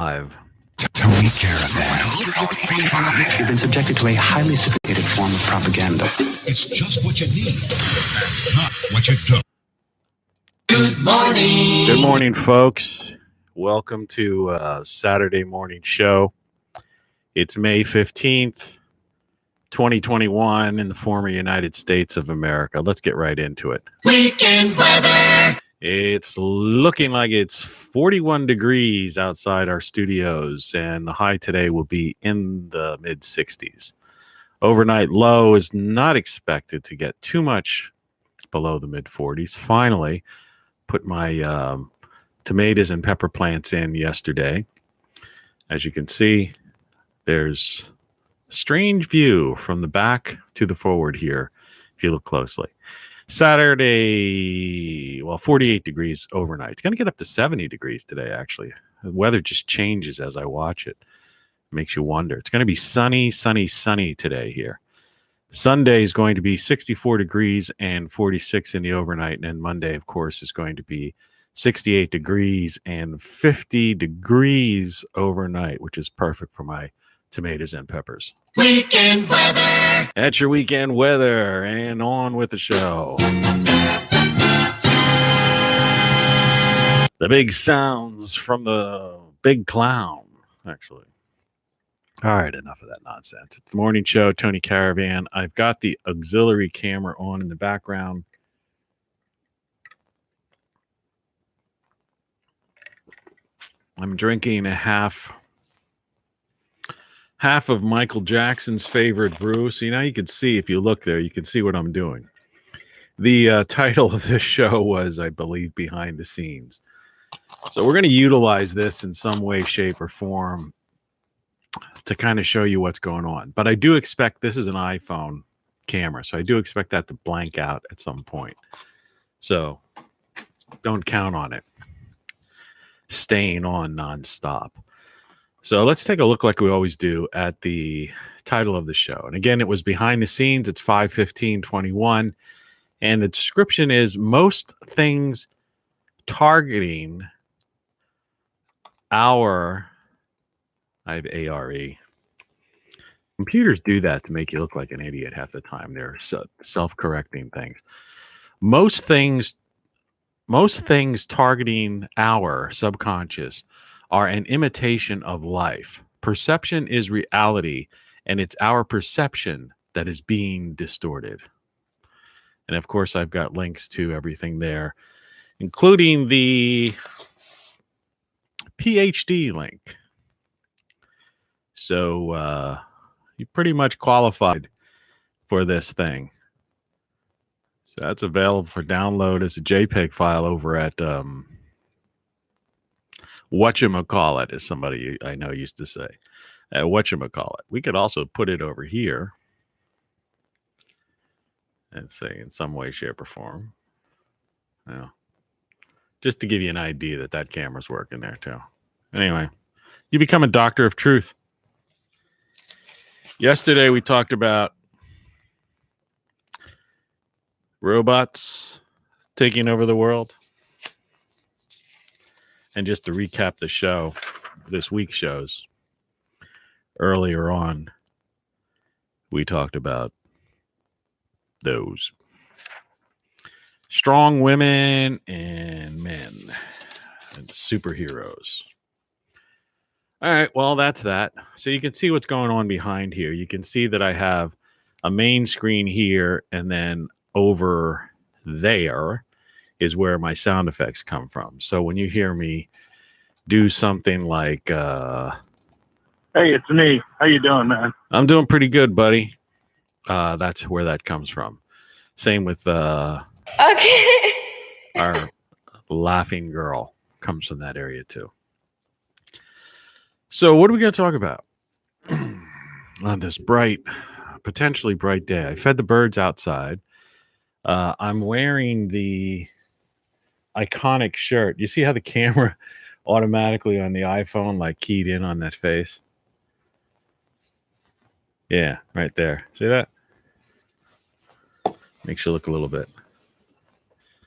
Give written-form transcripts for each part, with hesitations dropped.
Live. Tony Caravan. You've been subjected to a highly sophisticated form of propaganda. It's just what you need, and not what you don't. Good morning. Good morning, folks. Welcome to Saturday morning show. It's May 15th, 2021 in the former United States of America. Let's get right into it. Weekend weather. It's looking like it's 41 degrees outside our studios, and the high today will be in the mid 60s. Overnight low is not expected to get too much below the mid 40s. Finally, put my tomatoes and pepper plants in yesterday. As you can see, there's a strange view from the back to the forward here, if you look closely. Saturday, 48 degrees overnight. It's going to get up to 70 degrees today, actually. The weather just changes as I watch it. It makes you wonder. It's going to be sunny today here. Sunday is going to be 64 degrees and 46 in the overnight. And then Monday, of course, is going to be 68 degrees and 50 degrees overnight, which is perfect for my tomatoes and peppers. Weekend weather. That's your weekend weather, and on with the show. The big sounds from the big clown, actually. All right, enough of that nonsense. It's the morning show, Tony Caravan. I've got the auxiliary camera on in the background. I'm drinking a half of Michael Jackson's favorite brew. See, now you can see, if you look there, you can see what I'm doing. The title of this show was, I believe, Behind the Scenes. So we're going to utilize this in some way, shape, or form to kind of show you what's going on. But I do expect, this is an iPhone camera, so I do expect that to blank out at some point. So don't count on it staying on nonstop. So let's take a look, like we always do, at the title of the show. And again, it was Behind the Scenes. It's 5/15/21. And the description is most things targeting I have ARE. Computers do that to make you look like an idiot half the time. They're self-correcting things. Most things targeting our subconscious are an imitation of life. Perception is reality, and it's our perception that is being distorted. And of course, I've got links to everything there, including the Ph.D. link. So you pretty much qualified for this thing. So that's available for download as a JPEG file over at whatchamacallit, as somebody I know used to say. Whatchamacallit. We could also put it over here and say in some way, shape, or form. Well, just to give you an idea that camera's working there too. Anyway, you become a doctor of truth. Yesterday we talked about robots taking over the world. And just to recap the show, this week's shows, earlier on, we talked about those strong women and men and superheroes. All right, well, that's that. So you can see what's going on behind here. You can see that I have a main screen here, and then over there is where my sound effects come from. So when you hear me do something like hey, it's me. How you doing, man? I'm doing pretty good, buddy. That's where that comes from. Same with okay. Our laughing girl comes from that area too. So what are we going to talk about on this potentially bright day? I fed the birds outside. I'm wearing the iconic shirt. You see how the camera automatically on the iPhone like keyed in on that face? Yeah, right there. See that? Makes you look a little bit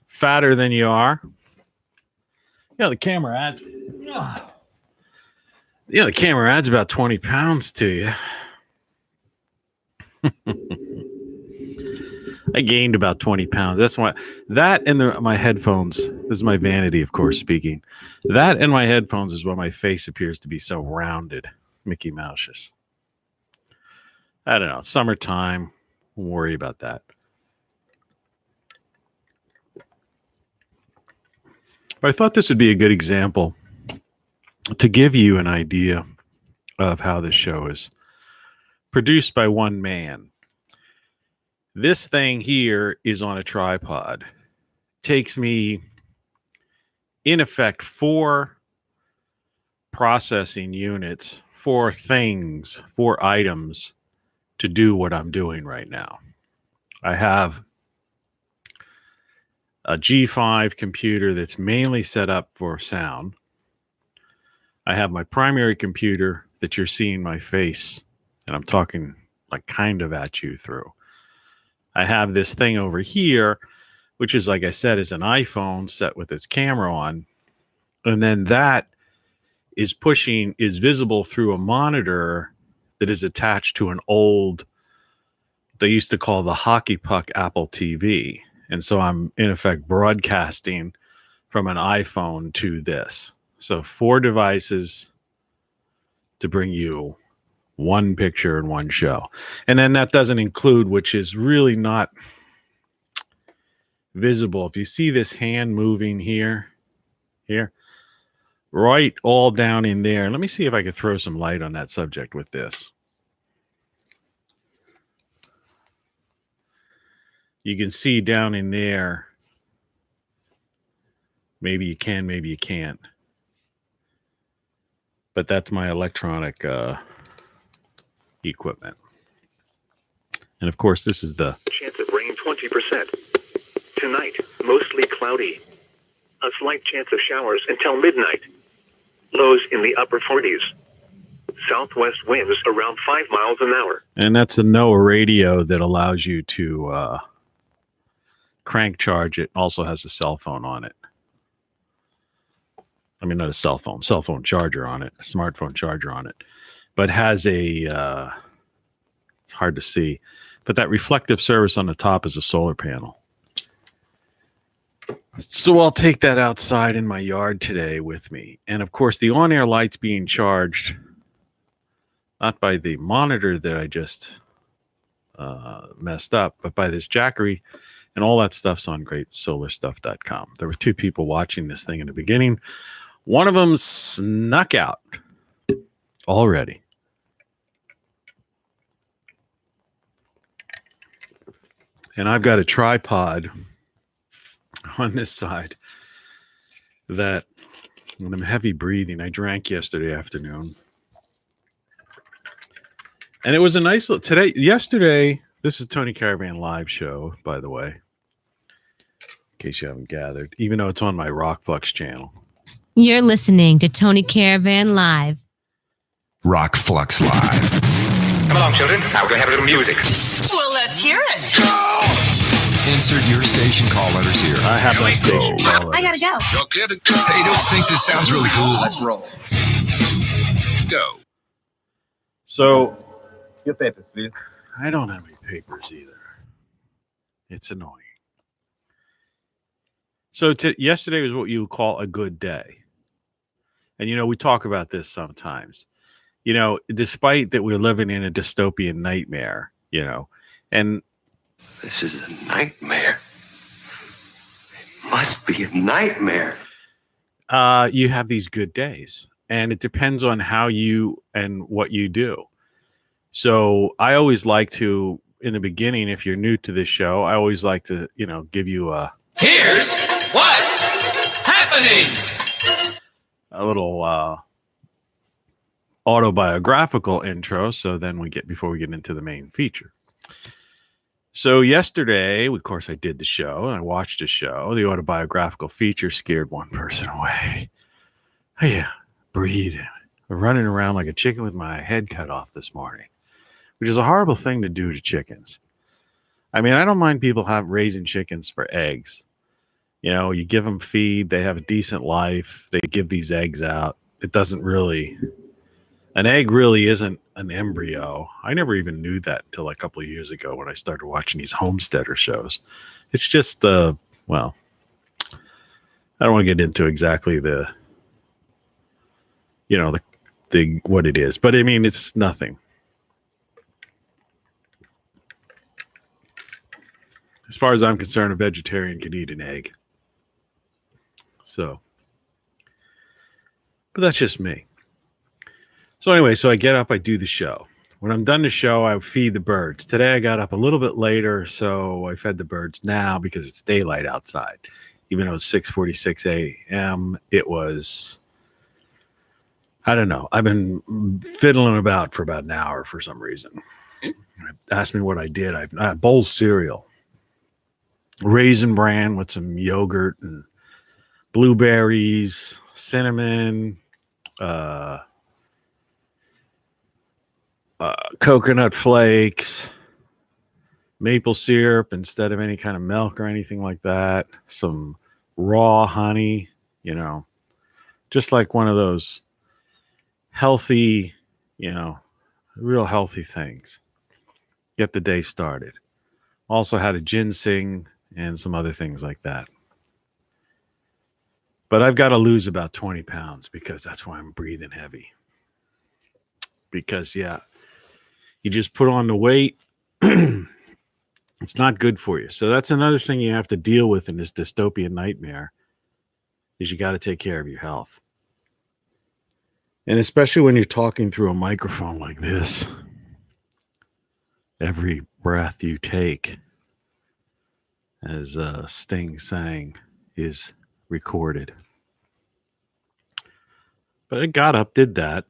fatter than you are. The camera adds The camera adds about 20 pounds to you. I gained about 20 pounds. That's why that and my headphones. This is my vanity, of course, speaking. That and my headphones is why my face appears to be so rounded, Mickey Mouse. I don't know. Summertime. Won't worry about that. But I thought this would be a good example to give you an idea of how this show is produced by one man. This thing here is on a tripod. Takes me, in effect, 4 processing units, 4 things, 4 items to do what I'm doing right now. I have a G5 computer that's mainly set up for sound. I have my primary computer that you're seeing my face, and I'm talking like kind of at you through. I have this thing over here, which is, like I said, is an iPhone set with its camera on. And then that is visible through a monitor that is attached to an old, they used to call the hockey puck Apple TV. And so I'm, in effect, broadcasting from an iPhone to this. So 4 devices to bring you one picture and one show. And then that doesn't include, which is really not visible. If you see this hand moving here, right all down in there. Let me see if I could throw some light on that subject with this. You can see down in there. Maybe you can, maybe you can't. But that's my electronic equipment. And of course, this is the chance of rain 20%. Tonight, mostly cloudy. A slight chance of showers until midnight. Lows in the upper 40s. Southwest winds around 5 miles an hour. And that's a NOAA radio that allows you to crank charge it. Also has a cell phone on it. I mean, not a cell phone charger on it, a smartphone charger on it, but has a, it's hard to see, but that reflective surface on the top is a solar panel. So I'll take that outside in my yard today with me. And of course, the on-air light's being charged, not by the monitor that I just messed up, but by this Jackery, and all that stuff's on greatsolarstuff.com. There were 2 people watching this thing in the beginning. One of them snuck out already. And I've got a tripod on this side that, when I'm heavy breathing, I drank yesterday afternoon. And it was a nice little, yesterday, this is Tony Caravan live show, by the way, in case you haven't gathered, even though it's on my Rockflux channel. You're listening to Tony Caravan Live. Rockflux Live. Come along, children. Now we're going to have a little music. Well, let's hear it. Insert your station call letters here. I have my station call letters. I gotta go. You're clear to go. Hey, don't think this sounds really cool. Let's roll. Go. So, Your papers, please. I don't have any papers either. It's annoying. So yesterday was what you would call a good day. And, we talk about this sometimes. Despite that we're living in a dystopian nightmare, and this is a nightmare. It must be a nightmare. You have these good days. And it depends on how you and what you do. So I always like to, in the beginning, if you're new to this show, I always like to, give you Here's what's happening. A little autobiographical intro. So then before we get into the main feature. So yesterday, of course, I did the show and I watched the show. The autobiographical feature scared one person away. Yeah, breathing, running around like a chicken with my head cut off this morning, which is a horrible thing to do to chickens. I mean, I don't mind people raising chickens for eggs. You give them feed, they have a decent life, they give these eggs out. It doesn't really An egg really isn't an embryo. I never even knew that until a couple of years ago when I started watching these homesteader shows. It's just, well, I don't want to get into exactly the what it is, but I mean, it's nothing. As far as I'm concerned, a vegetarian can eat an egg. So, but that's just me. So anyway, so I get up, I do the show. When I'm done the show, I feed the birds. Today I got up a little bit later, so I fed the birds now because it's daylight outside. Even though it's 6:46 a.m., it was, I don't know. I've been fiddling about for about an hour for some reason. Ask me what I did. I had bowl cereal, Raisin Bran with some yogurt and blueberries, cinnamon, coconut flakes, maple syrup instead of any kind of milk or anything like that, some raw honey, just like one of those healthy, real healthy things. Get the day started. Also had a ginseng and some other things like that. But I've got to lose about 20 pounds because that's why I'm breathing heavy. Because, yeah, you just put on the weight. It's not good for you. So that's another thing you have to deal with in this dystopian nightmare is you got to take care of your health. And especially when you're talking through a microphone like this, every breath you take, as Sting sang, is recorded. But I got up, did that,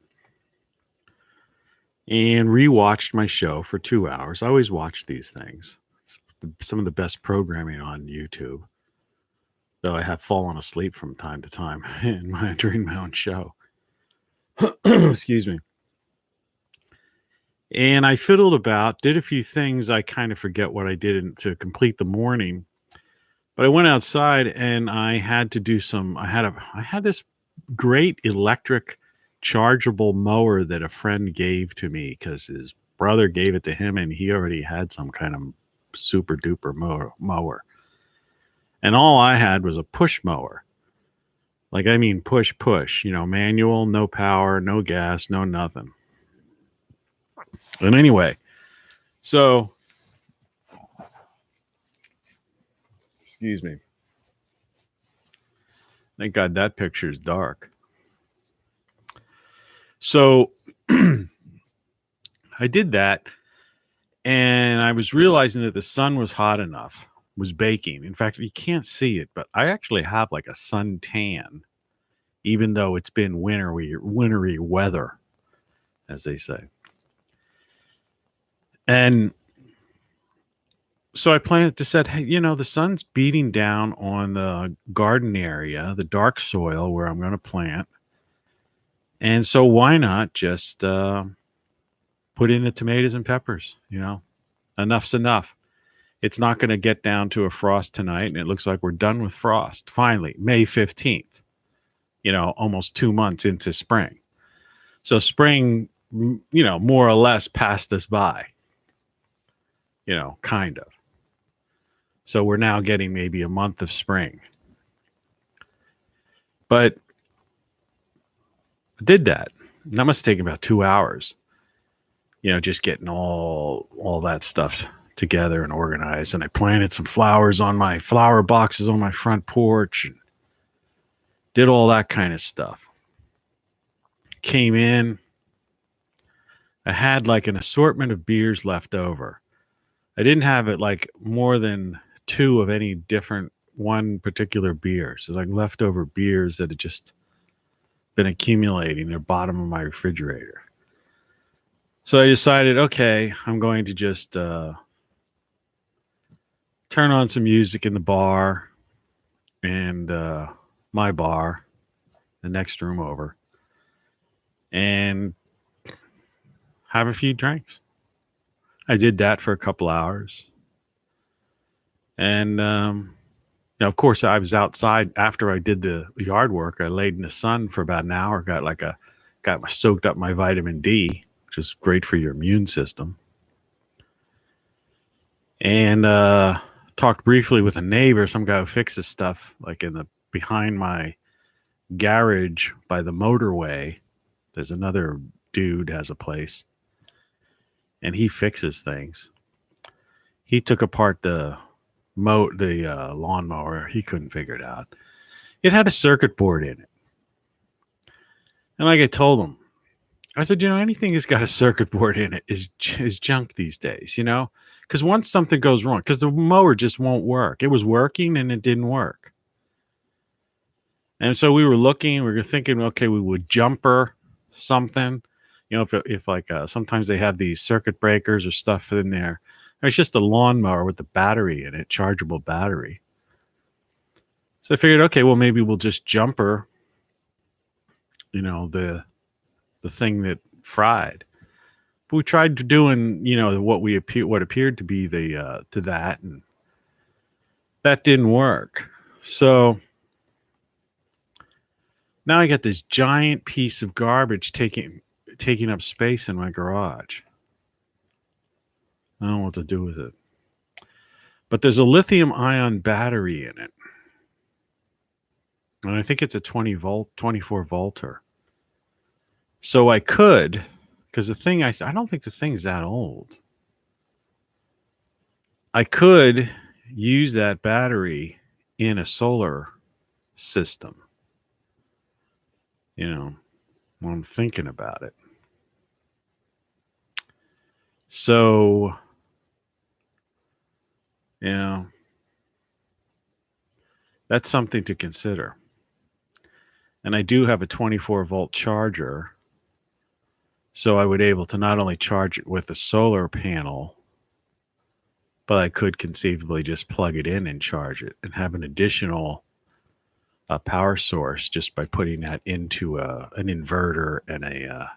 and rewatched my show for 2 hours. I always watch these things. It's some of the best programming on YouTube, though I have fallen asleep from time to time during my own show. Excuse me. And I fiddled about, did a few things. I kind of forget what I did to complete the morning. But I went outside and I had to do I had this great electric chargeable mower that a friend gave to me because his brother gave it to him and he already had some kind of super duper mower. And all I had was a push mower. Like, I mean, push, manual, no power, no gas, no nothing. And anyway, so, excuse me. Thank God that picture is dark. So I did that, and I was realizing that the sun was hot enough, was baking. In fact, you can't see it, but I actually have like a sun tan, even though it's been wintry weather, as they say. And so I planned to said, hey, the sun's beating down on the garden area, the dark soil where I'm going to plant. And so why not just put in the tomatoes and peppers, enough's enough. It's not going to get down to a frost tonight. And it looks like we're done with frost. Finally, May 15th, almost 2 months into spring. So spring, more or less passed us by, kind of. So we're now getting maybe a month of spring. But I did that. That must have taken about 2 hours. Just getting all that stuff together and organized. And I planted some flowers on my flower boxes on my front porch. And did all that kind of stuff. Came in. I had like an assortment of beers left over. I didn't have it like more than 2 of any different one particular beer. So like leftover beers that had just been accumulating at the bottom of my refrigerator. So I decided, okay, I'm going to just turn on some music in the bar and my bar, the next room over, and have a few drinks. I did that for a couple hours. And, of course, I was outside after I did the yard work. I laid in the sun for about an hour, got like a soaked up my vitamin D, which is great for your immune system. And talked briefly with a neighbor, some guy who fixes stuff like behind my garage by the motorway. There's another dude has a place, and he fixes things. He took apart the lawnmower. He couldn't figure it out. It had a circuit board in it. And like I told him, I said, anything that's got a circuit board in it is junk these days, because once something goes wrong, because the mower just won't work. It was working and it didn't work. And so we were looking, we were thinking, okay, we would jumper something, if like sometimes they have these circuit breakers or stuff in there. It's just a lawnmower with a battery in it, chargeable battery. So I figured, okay, well, maybe we'll just jumper, the thing that fried. But we tried doing, what appeared to be to that, and that didn't work. So now I got this giant piece of garbage taking up space in my garage. I don't know what to do with it. But there's a lithium ion battery in it. And I think it's a 24 volter. So I could, because the thing, I don't think the thing's that old. I could use that battery in a solar system. When I'm thinking about it. So, that's something to consider. And I do have a 24 volt charger. So I would able to not only charge it with a solar panel, but I could conceivably just plug it in and charge it and have an additional power source just by putting that into an inverter and a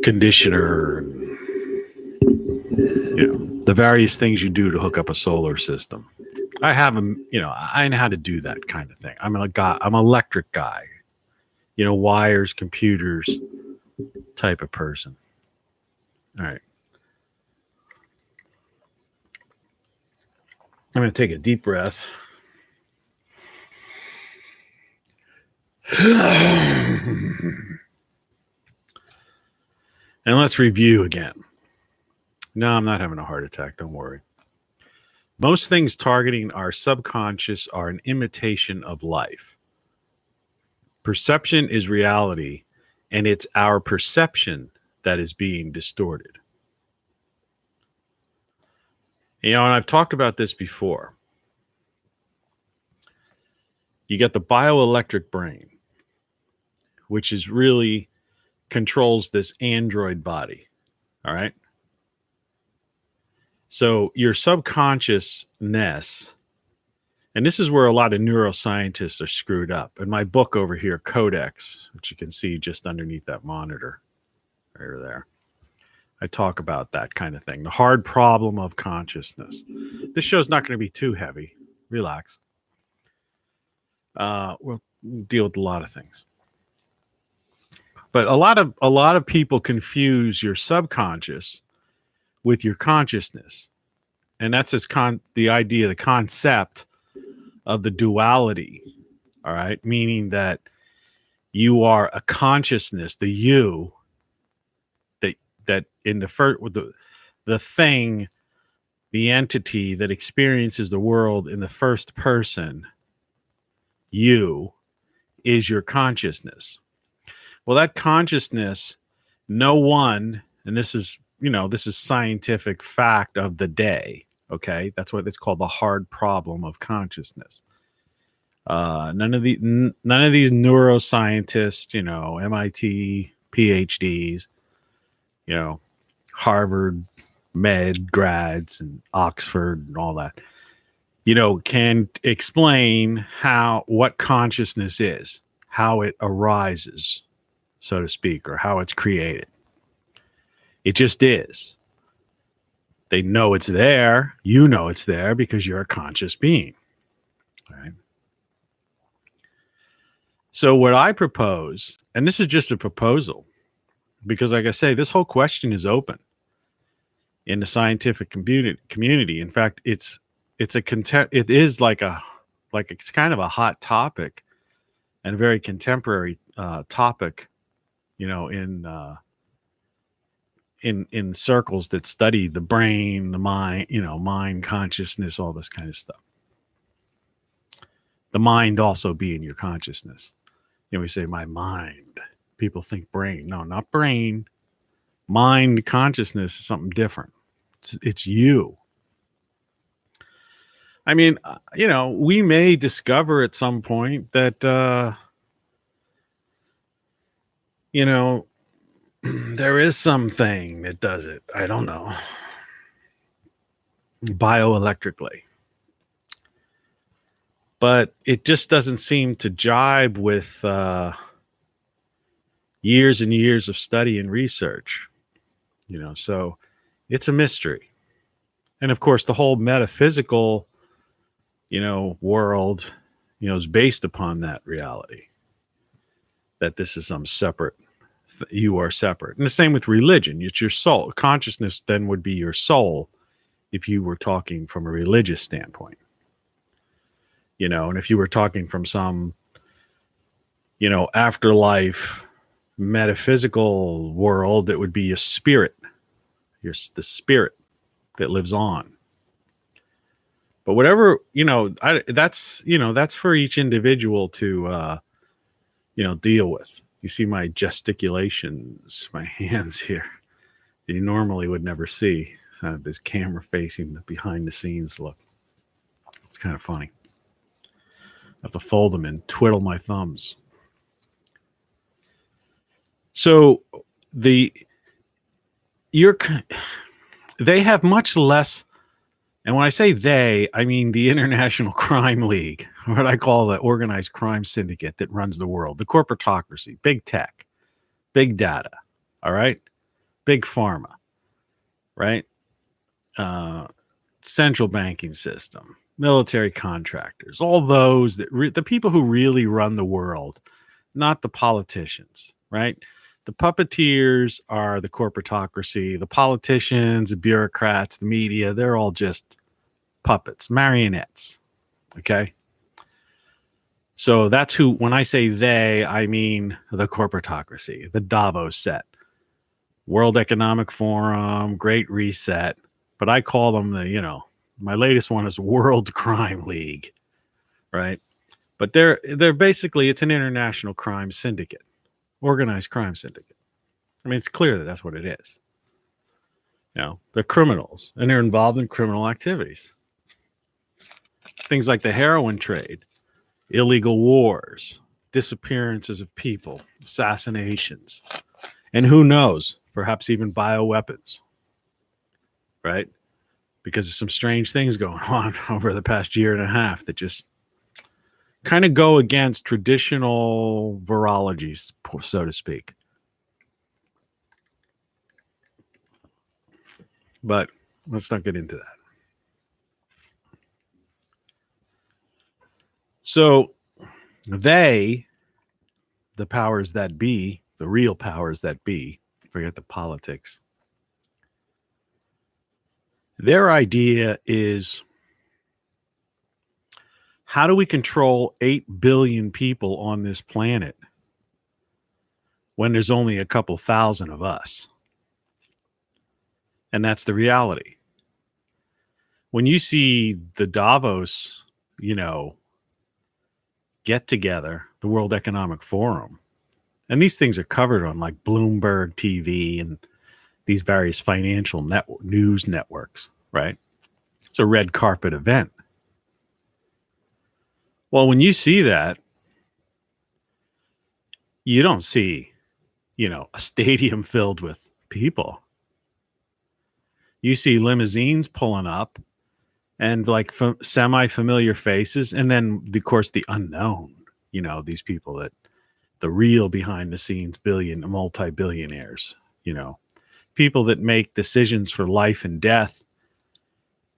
conditioner, and, the various things you do to hook up a solar system. I have them, I know how to do that kind of thing. I'm an electric guy, wires, computers type of person. All right. I'm going to take a deep breath. And let's review again. No, I'm not having a heart attack. Don't worry. Most things targeting our subconscious are an imitation of life. Perception is reality, and it's our perception that is being distorted. And I've talked about this before. You got the bioelectric brain, which is really controls this android body. All right. So your subconsciousness, and this is where a lot of neuroscientists are screwed up. In my book over here, Codex, which you can see just underneath that monitor right over there, I talk about that kind of thing. The hard problem of consciousness. This show's not going to be too heavy. Relax. We'll deal with a lot of things. But a lot of people confuse your subconscious with your consciousness. And that's the idea, the concept of the duality. All right. Meaning that you are a consciousness, the you, that in the first, the thing, the entity that experiences the world in the first person, you, is your consciousness. Well, that consciousness, no one, and this is scientific fact of the day. Okay, that's what it's called, the hard problem of consciousness. None of these neuroscientists, MIT PhDs, Harvard med grads and Oxford and all that, can explain what consciousness is, how it arises, so to speak, or how it's created. It just is. They know it's there. You know it's there because you're a conscious being. Right? So what I propose, and this is just a proposal, because like I say, this whole question is open in the scientific community. In fact, it's kind of a hot topic and a very contemporary topic, in circles that study the brain, the mind, mind, consciousness, all this kind of stuff. The mind also being your consciousness. We say my mind. People think brain. No, not brain. Mind, consciousness is something different. It's you. I mean, we may discover at some point that, there is something that does it. I don't know. Bioelectrically. But it just doesn't seem to jibe with years and years of study and research. So it's a mystery. And of course, the whole metaphysical, world, is based upon that reality. That this is some separate, you are separate. And the same with religion. It's your soul. Consciousness then would be your soul if you were talking from a religious standpoint. And if you were talking from some, afterlife metaphysical world, it would be a spirit. The spirit that lives on. But whatever, that's for each individual to, deal with. You see my gesticulations, my hands here that you normally would never see. I have this camera facing the behind the scenes look. It's kind of funny. I have to fold them and twiddle my thumbs. So they have much less, and when I say they, I mean the International Crime League, what I call the organized crime syndicate that runs the world, the corporatocracy, big tech, big data, all right? Big pharma, right? Central banking system, military contractors, all those that the people who really run the world, not the politicians, right? The puppeteers are the corporatocracy. The politicians, the bureaucrats, the media, they're all just puppets, marionettes. Okay? So that's who, when I say they, I mean the corporatocracy, the Davos set, World Economic Forum, Great Reset. But I call them my latest one is World Crime League, right? But they're basically, it's an international crime syndicate. Organized crime syndicate. I mean, it's clear that that's what it is. They're criminals and they're involved in criminal activities. Things like the heroin trade, illegal wars, disappearances of people, assassinations, and who knows, perhaps even bioweapons, right? Because there's some strange things going on over the past year and a half that just kind of go against traditional virology, so to speak. But let's not get into that. So the powers that be, the real powers that be, forget the politics, their idea is, how do we control 8 billion people on this planet when there's only a couple thousand of us? And that's the reality. When you see the Davos, get together, the World Economic Forum, and these things are covered on like Bloomberg TV and these various financial news networks, right? It's a red carpet event. Well, when you see that, you don't see, a stadium filled with people. You see limousines pulling up and like semi-familiar faces. And then, of course, the unknown, these people that the real behind the scenes multi-billionaires, people that make decisions for life and death,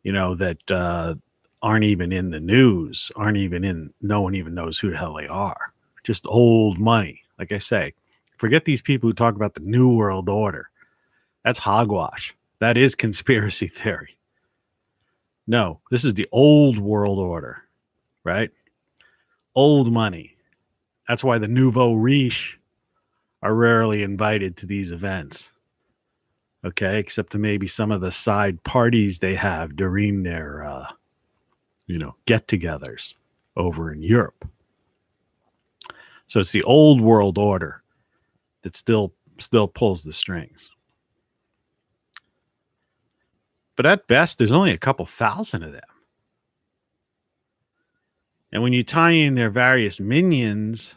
that aren't even in the news, no one even knows who the hell they are, just old money. Like I say, forget these people who talk about the New World Order. That's hogwash. That is conspiracy theory. No, this is the old world order, right? Old money. That's why the nouveau riche are rarely invited to these events. Okay, except to maybe some of the side parties they have during their, get-togethers over in Europe. So it's the old world order that still pulls the strings. But at best, there's only a couple thousand of them. And when you tie in their various minions,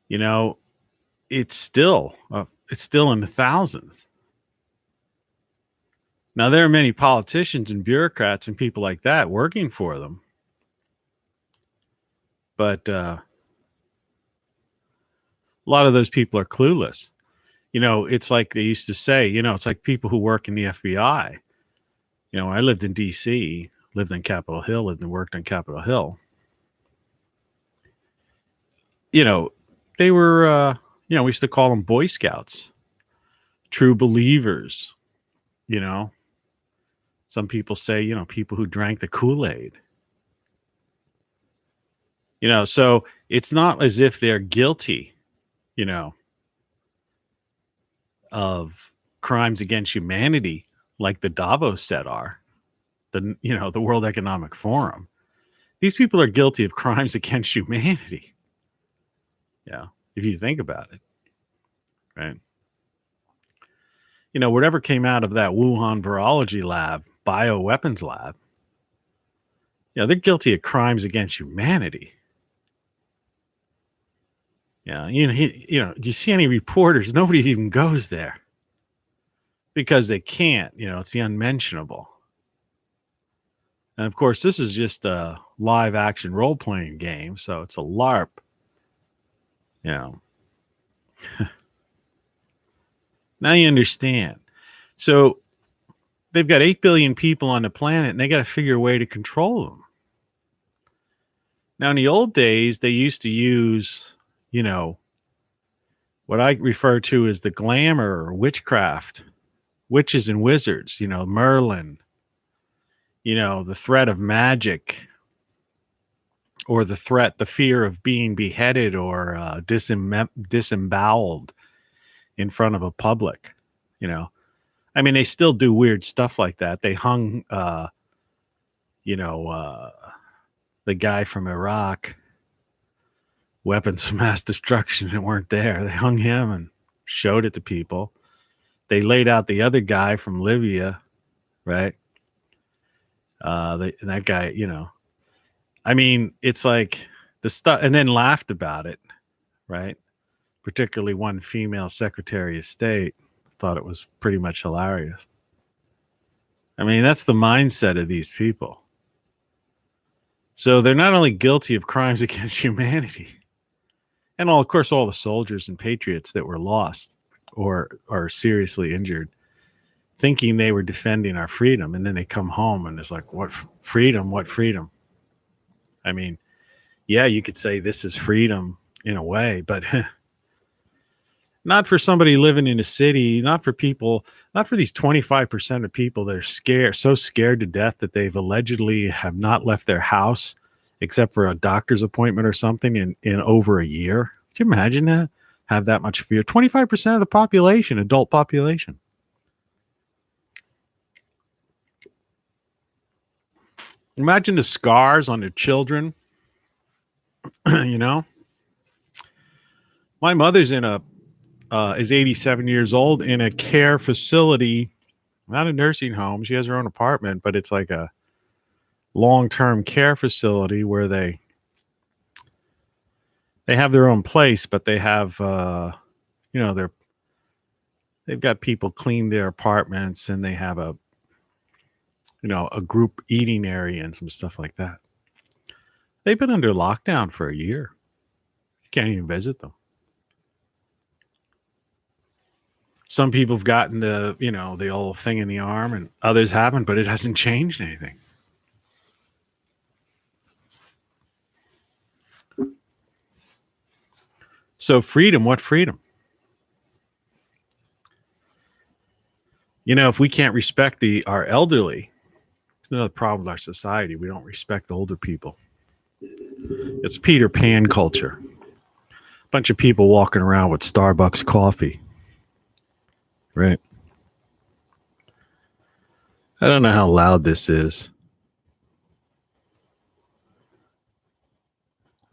it's still in the thousands. Now, there are many politicians and bureaucrats and people like that working for them. But a lot of those people are clueless. It's like they used to say, it's like people who work in the FBI. I lived in D.C., lived on Capitol Hill, lived and worked on Capitol Hill. They were, we used to call them Boy Scouts, true believers. Some people say, people who drank the Kool-Aid. So it's not as if they're guilty, of crimes against humanity like the Davos set are, the World Economic Forum. These people are guilty of crimes against humanity. Yeah, if you think about it, right? Whatever came out of that Wuhan virology lab, bioweapons lab, they're guilty of crimes against humanity. Yeah, do you see any reporters? Nobody even goes there because they can't. It's the unmentionable. And of course, this is just a live action role playing game, so it's a LARP. Now you understand. So they've got 8 billion people on the planet, and they got to figure a way to control them. Now, in the old days, they used to use, what I refer to as the glamour or witchcraft, witches and wizards, Merlin, the threat of magic, or the fear of being beheaded or disemboweled in front of a public. They still do weird stuff like that. They hung, the guy from Iraq, weapons of mass destruction that weren't there. They hung him and showed it to people. They laid out the other guy from Libya, right? That guy, it's like the stuff, and then laughed about it, right? Particularly one female Secretary of State thought it was pretty much hilarious. That's the mindset of these people. So they're not only guilty of crimes against humanity, and of course, all the soldiers and patriots that were lost or are seriously injured, thinking they were defending our freedom, and then they come home and it's like, what freedom? What freedom? Yeah, you could say this is freedom in a way, but not for somebody living in a city, not for people, not for these 25% of people that are so scared to death that they've allegedly have not left their house except for a doctor's appointment or something in over a year. Can you imagine that? Have that much fear? 25% of the population, adult population. Imagine the scars on their children. My mother's is 87 years old in a care facility, not a nursing home. She has her own apartment, but it's like a long-term care facility where they have their own place, but they have, they've got people clean their apartments, and they have a group eating area and some stuff like that. They've been under lockdown for a year. You can't even visit them. Some people have gotten the old thing in the arm, and others haven't, but it hasn't changed anything. So freedom, what freedom? You know, if we can't respect our elderly, it's another problem with our society. We don't respect older people. It's Peter Pan culture. Bunch of people walking around with Starbucks coffee. Right. I don't know how loud this is.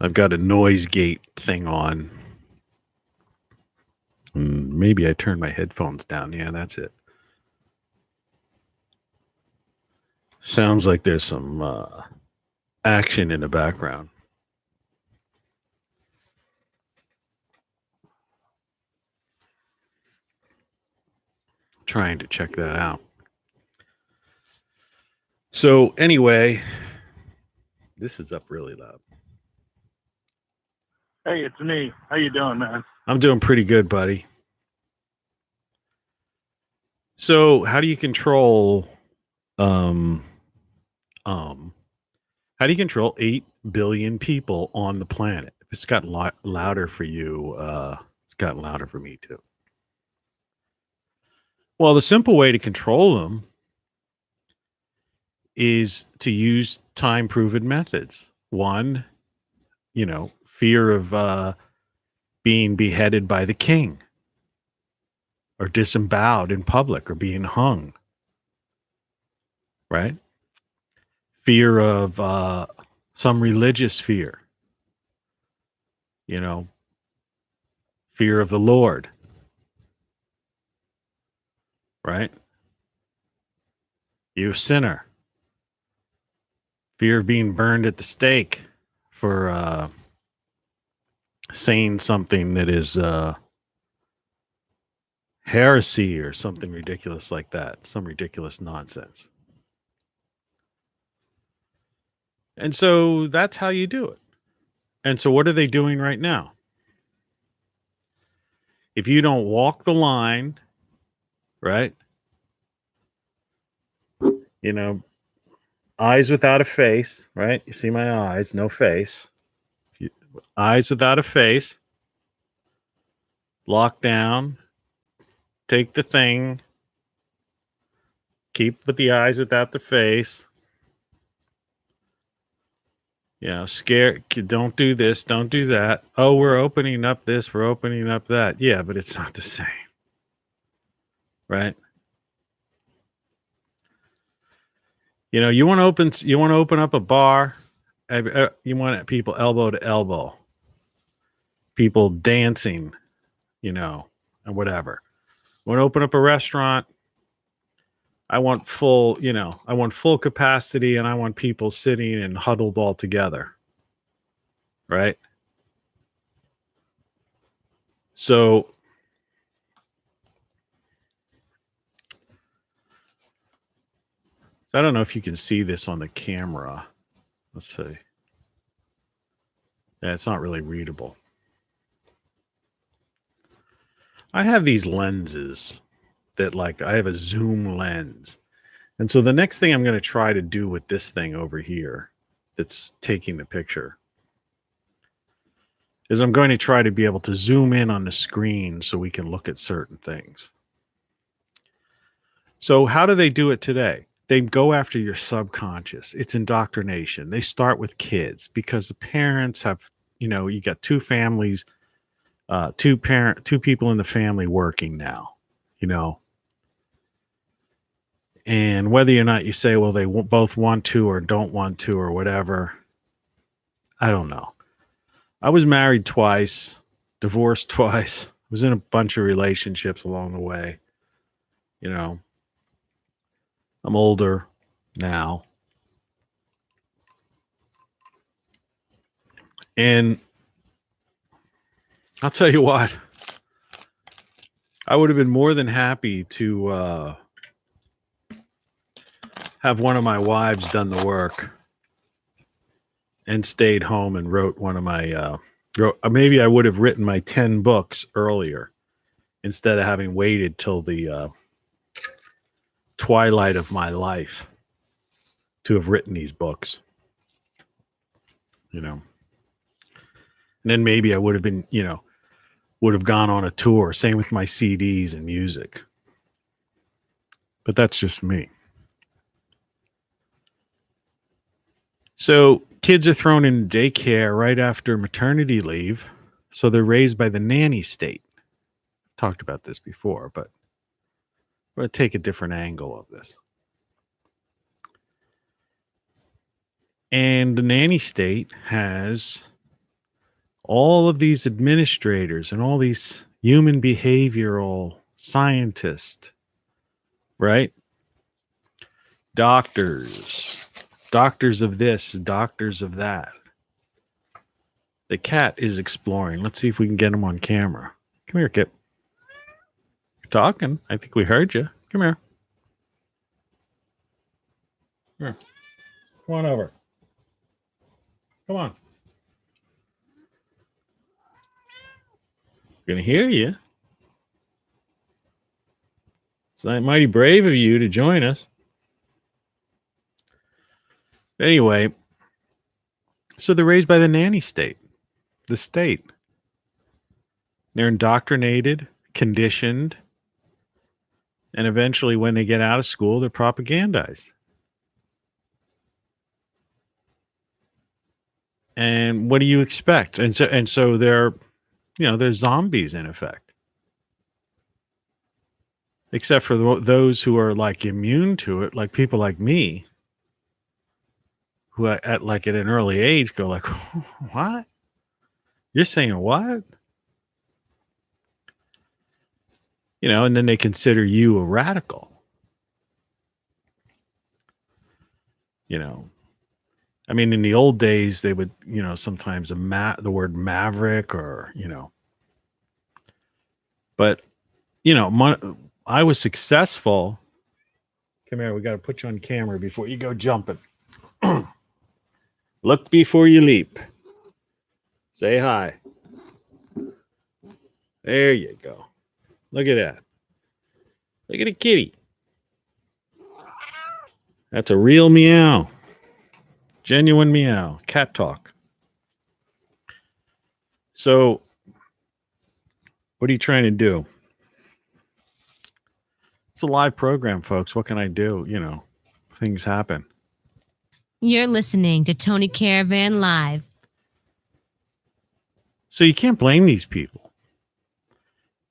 I've got a noise gate thing on. Maybe I turned my headphones down. Yeah, that's it. Sounds like there's some action in the background. Trying to check that out. So anyway, this is up really loud. Hey, it's me. How you doing, man? I'm doing pretty good, buddy. So how do you control how do you control 8 billion people on the planet? If it's gotten louder for you, it's gotten louder for me too. Well, the simple way to control them is to use time-proven methods. One, fear of being beheaded by the king or disemboweled in public or being hung, right? Fear of some religious fear, fear of the Lord, right? You sinner. Fear of being burned at the stake for saying something that is heresy or something ridiculous like that, some ridiculous nonsense. And so that's how you do it. And so what are they doing right now? If you don't walk the line, right? Eyes without a face, right? You see my eyes, no face. Eyes without a face. Lock down. Take the thing. Keep with the eyes without the face. Scare. Don't do this. Don't do that. Oh, we're opening up this. We're opening up that. Yeah, but it's not the same. Right? You want to open up a bar. You want people elbow to elbow. People dancing, and whatever. Want to open up a restaurant. I want full capacity, and I want people sitting and huddled all together. Right? So I don't know if you can see this on the camera. Let's see. Yeah, it's not really readable. I have these lenses that I have a zoom lens. And so the next thing I'm going to try to do with this thing over here that's taking the picture is I'm going to try to be able to zoom in on the screen so we can look at certain things. So how do they do it today? They go after your subconscious. It's indoctrination. They start with kids because the parents have, you got two families, two people in the family working now, and whether or not you say, well, they both want to or don't want to or whatever, I don't know. I was married twice, divorced twice, was in a bunch of relationships along the way. I'm older now. And I'll tell you what, I would have been more than happy to have one of my wives done the work and stayed home and wrote one of my, maybe I would have written my 10 books earlier instead of having waited till the twilight of my life to have written these books, and then maybe I would have been, would have gone on a tour. Same with my CDs and music. But that's just me. So kids are thrown in daycare right after maternity leave. So they're raised by the nanny state. Talked about this before, but we're going to take a different angle of this. And the nanny state has all of these administrators and all these human behavioral scientists, right? Doctors of this, doctors of that. The cat is exploring. Let's see if we can get him on camera. Come here, Kip. You're talking. I think we heard you. Come here. Here. Come on over. Come on. Gonna hear you. It's mighty brave of you to join us. Anyway, so they're raised by the nanny state, the state. They're indoctrinated, conditioned, and eventually when they get out of school, they're propagandized. And what do you expect? And so they're, they're zombies in effect. Except for those who are like immune to it, like people like me, who at an early age go like, what? You're saying what? And then they consider you a radical. I mean, in the old days, they would, sometimes the word maverick or, but, I was successful. Come here. We got to put you on camera before you go jumping. Look before you leap. Say hi. There you go. Look at that. Look at a kitty. That's a real meow. Genuine meow. Cat talk. So, what are you trying to do? It's a live program, folks. What can I do? Things happen. You're listening to Tony Caravan Live. So you can't blame these people.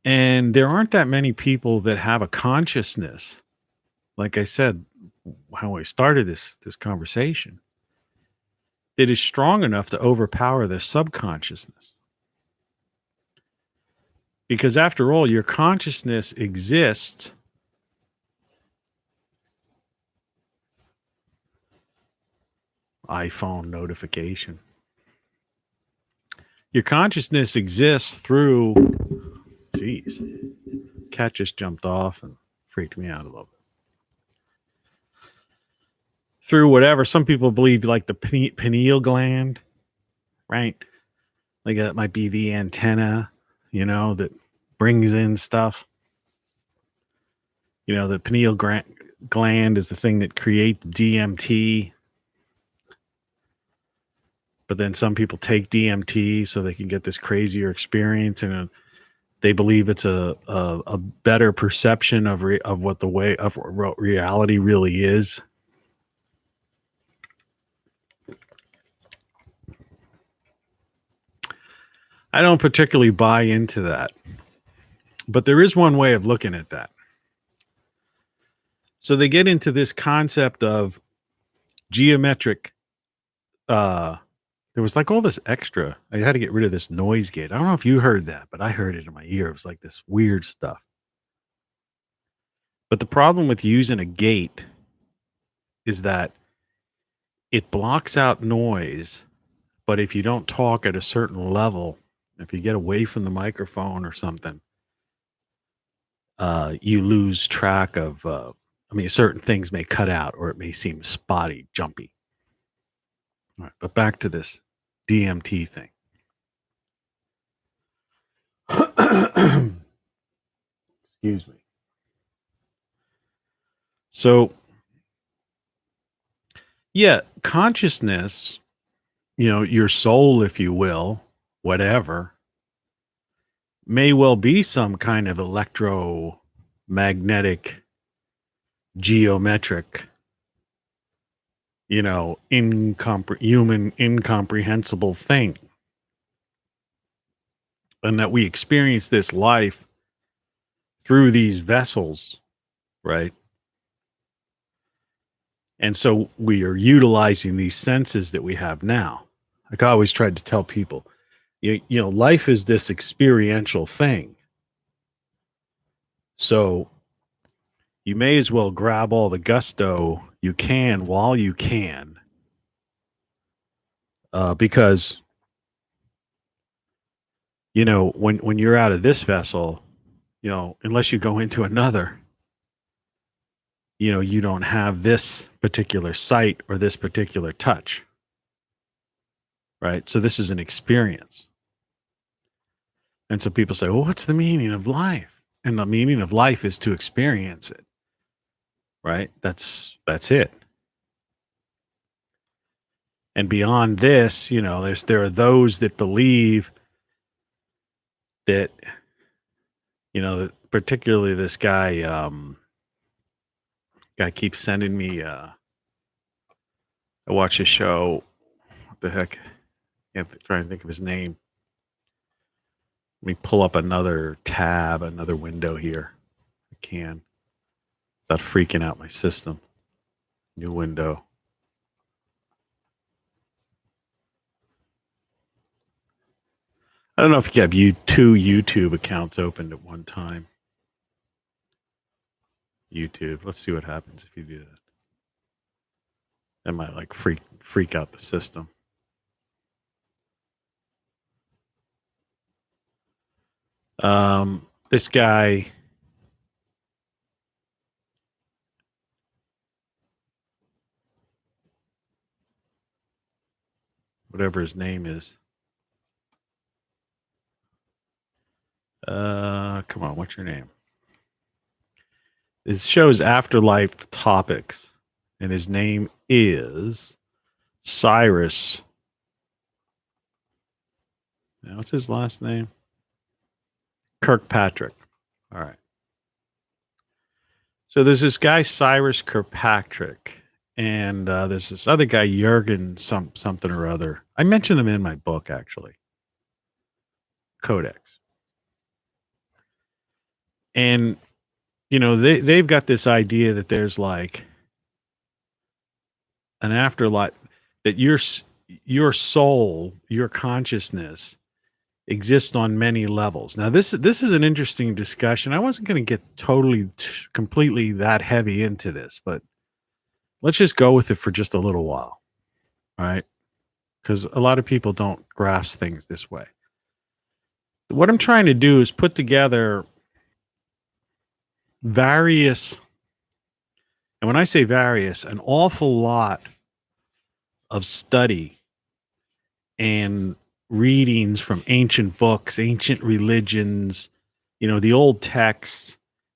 And there aren't that many people that have a consciousness. Like I said, how I started this conversation, that is strong enough to overpower the subconsciousness. Because after all, your consciousness exists iPhone notification. Your consciousness exists through, cat just jumped off and freaked me out a little bit. Through whatever, some people believe like the pineal gland, right? Like that might be the antenna, that brings in stuff. The pineal gland is the thing that creates DMT. But then some people take DMT so they can get this crazier experience, and they believe it's a better perception of what reality really is. I don't particularly buy into that, but there is one way of looking at that. So they get into this concept of geometric. There was like all this extra. I had to get rid of this noise gate. I don't know if you heard that, but I heard it in my ear. It was like this weird stuff. But the problem with using a gate is that it blocks out noise. But if you don't talk at a certain level, if you get away from the microphone or something, you lose track of, certain things may cut out or it may seem spotty, jumpy. All right, but back to this DMT thing. Excuse me. So, yeah, consciousness, your soul, if you will, whatever, may well be some kind of electromagnetic, geometric, human incomprehensible thing. And that we experience this life through these vessels, right? And so we are utilizing these senses that we have now. Like I always tried to tell people, life is this experiential thing. So you may as well grab all the gusto you can while you can. Because, when you're out of this vessel, unless you go into another, you don't have this particular sight or this particular touch. Right? So this is an experience. And so people say, well, what's the meaning of life? And the meaning of life is to experience it. Right? That's it. And beyond this, there are those that believe that, particularly this guy keeps sending me, I watch a show. What the heck? I can't try and think of his name. Let me pull up another tab, another window here. I can. Without freaking out my system. New window. I don't know if you have two YouTube accounts opened at one time. YouTube. Let's see what happens if you do that. That might freak out the system. This guy, whatever his name is. Come on, what's your name? His show's Afterlife Topics, and his name is Cyrus. Now, what's his last name? Kirkpatrick. All right. So there's this guy, Cyrus Kirkpatrick, and there's this other guy, Jurgen something or other. I mentioned him in my book, actually. Codex. And, they've got this idea that there's like an afterlife, that your soul, your consciousness exists on many levels. Now, this is an interesting discussion. I wasn't going to get completely that heavy into this, but let's just go with it for just a little while, right? Because a lot of people don't grasp things this way. What I'm trying to do is put together various, and when I say various, an awful lot of study and readings from ancient books, ancient religions, the old texts,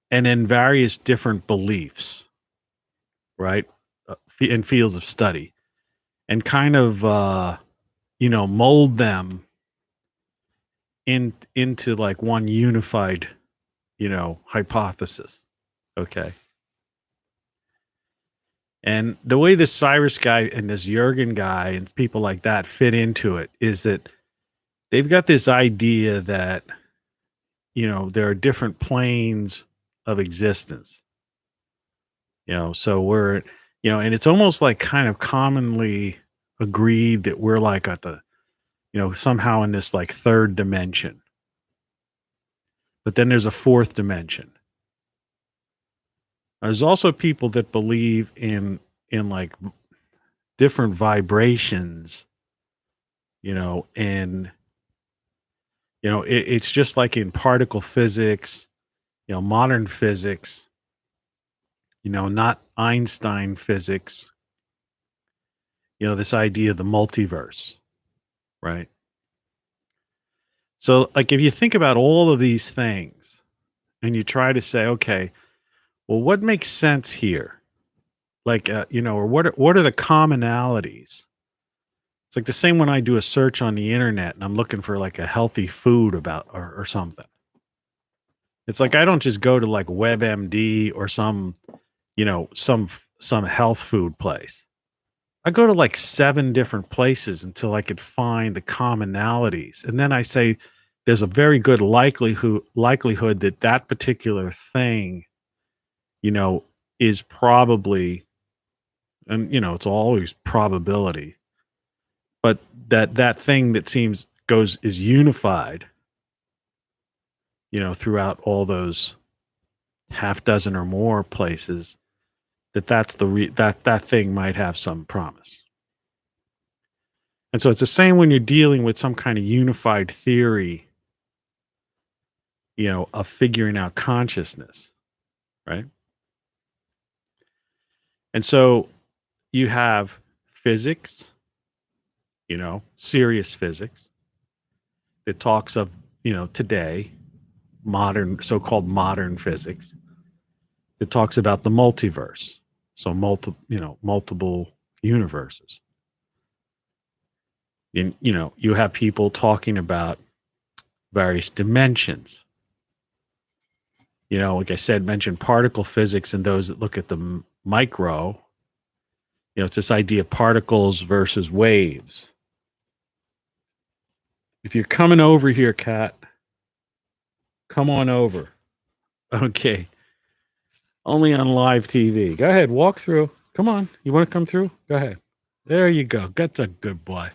and then various different beliefs, right? In fields of study, and kind of, mold them into like one unified, hypothesis. Okay. And the way this Cyrus guy and this Jurgen guy and people like that fit into it is that they've got this idea that, there are different planes of existence. So we're, and it's almost like kind of commonly agreed that we're like at the, somehow in this like third dimension. But then there's a fourth dimension. There's also people that believe in like different vibrations, and it's just like in particle physics, modern physics, not Einstein physics, this idea of the multiverse, right? So like if you think about all of these things and you try to say, okay, well, what makes sense here? Like, or what are the commonalities? It's like the same when I do a search on the internet and I'm looking for like a healthy food or something, It's like I don't just go to like WebMD or some, some health food place. I go to like 7 different places until I could find the commonalities. And then I say there's a very good likelihood that that particular thing, is probably, and it's always probability, but that thing that is unified, throughout all those half dozen or more places, that thing might have some promise. And so it's the same when you're dealing with some kind of unified theory, of figuring out consciousness, right? And so you have physics, serious physics that talks of, today, modern, so-called modern physics that talks about the multiverse. So multiple universes. And, you have people talking about various dimensions. Like I said, mentioned particle physics and those that look at the micro. It's this idea of particles versus waves. If you're coming over here, Kat, come on over. Okay. Only on live TV. Go ahead, walk through. Come on. You want to come through? Go ahead. There you go. That's a good boy.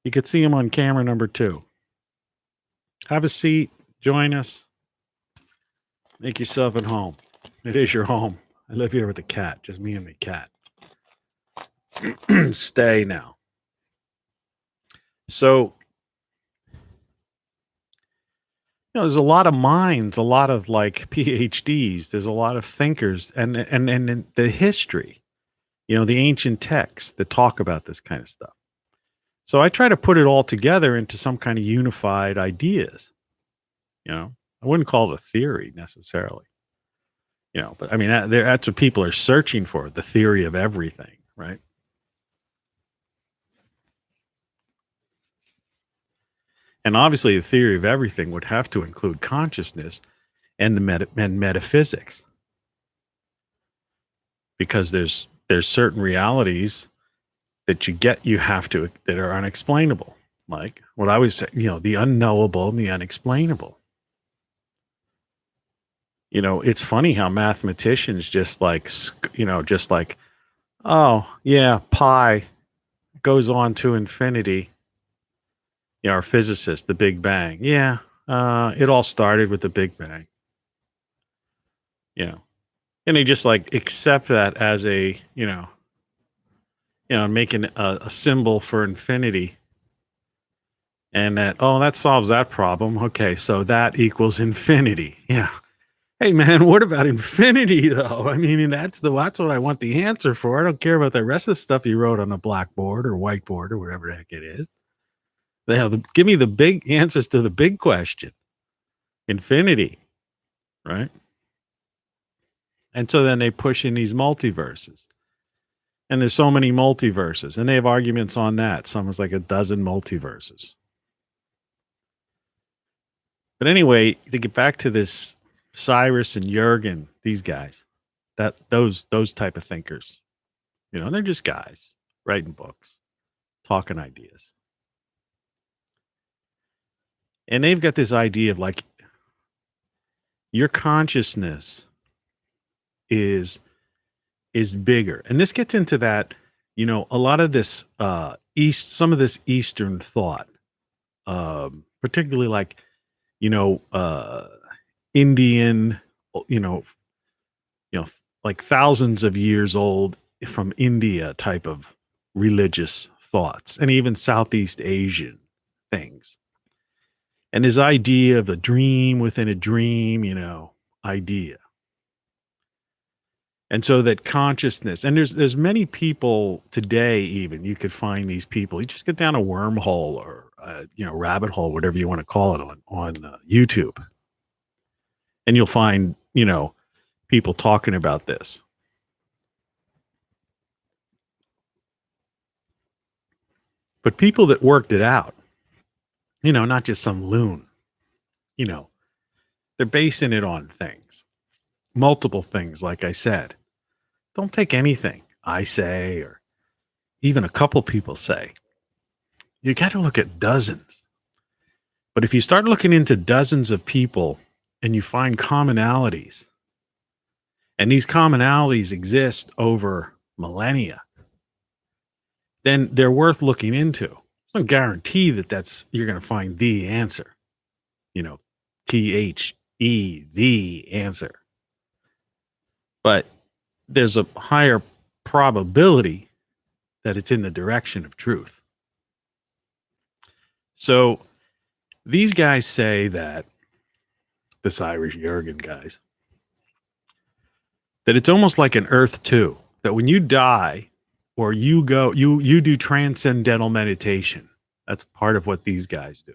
You could see him on camera number 2. Have a seat. Join us. Make yourself at home. It is your home. I live here with a cat. Just me and my cat. Stay now. So, there's a lot of minds, a lot of like PhDs. There's a lot of thinkers, and the history, the ancient texts that talk about this kind of stuff. So I try to put it all together into some kind of unified ideas. I wouldn't call it a theory necessarily. But I mean that's what people are searching for, the theory of everything, right? And obviously, the theory of everything would have to include consciousness and and metaphysics, because there's certain realities that that are unexplainable, like what I was saying, the unknowable and the unexplainable. It's funny how mathematicians just like, oh yeah, pi goes on to infinity. Our physicist, the Big Bang. Yeah, it all started with the Big Bang. And they just like accept that as a, making a symbol for infinity. And that solves that problem. Okay, so that equals infinity. Yeah. Hey man, what about infinity though? I mean, that's what I want the answer for. I don't care about the rest of the stuff you wrote on a blackboard or whiteboard or whatever the heck it is. Give me the big answers to the big question. Infinity, right? And so then they push in these multiverses. And there's so many multiverses. And they have arguments on that. Someone's like a dozen multiverses. But anyway, to get back to this Cyrus and Jurgen, these guys, those type of thinkers, they're just guys writing books, talking ideas. And they've got this idea of like your consciousness is bigger. And this gets into that, a lot of this some of this Eastern thought, particularly like, Indian, like thousands of years old from India type of religious thoughts, and even Southeast Asian things. And his idea of a dream within a dream, idea. And so that consciousness, and there's many people today, even you could find these people. You just get down a wormhole or rabbit hole, whatever you want to call it, on YouTube, and you'll find people talking about this. But people that worked it out, not just some loon, They're basing it on things, multiple things, like I said. Don't take anything I say or even a couple people say. You got to look at dozens. But if you start looking into dozens of people and you find commonalities, and these commonalities exist over millennia, then they're worth looking into. There's no guarantee that you're going to find the answer. THE, the answer. But there's a higher probability that it's in the direction of truth. So these guys say that, this Irish Jurgen guys, that it's almost like an Earth 2, that when you die or you do transcendental meditation. That's part of what these guys do.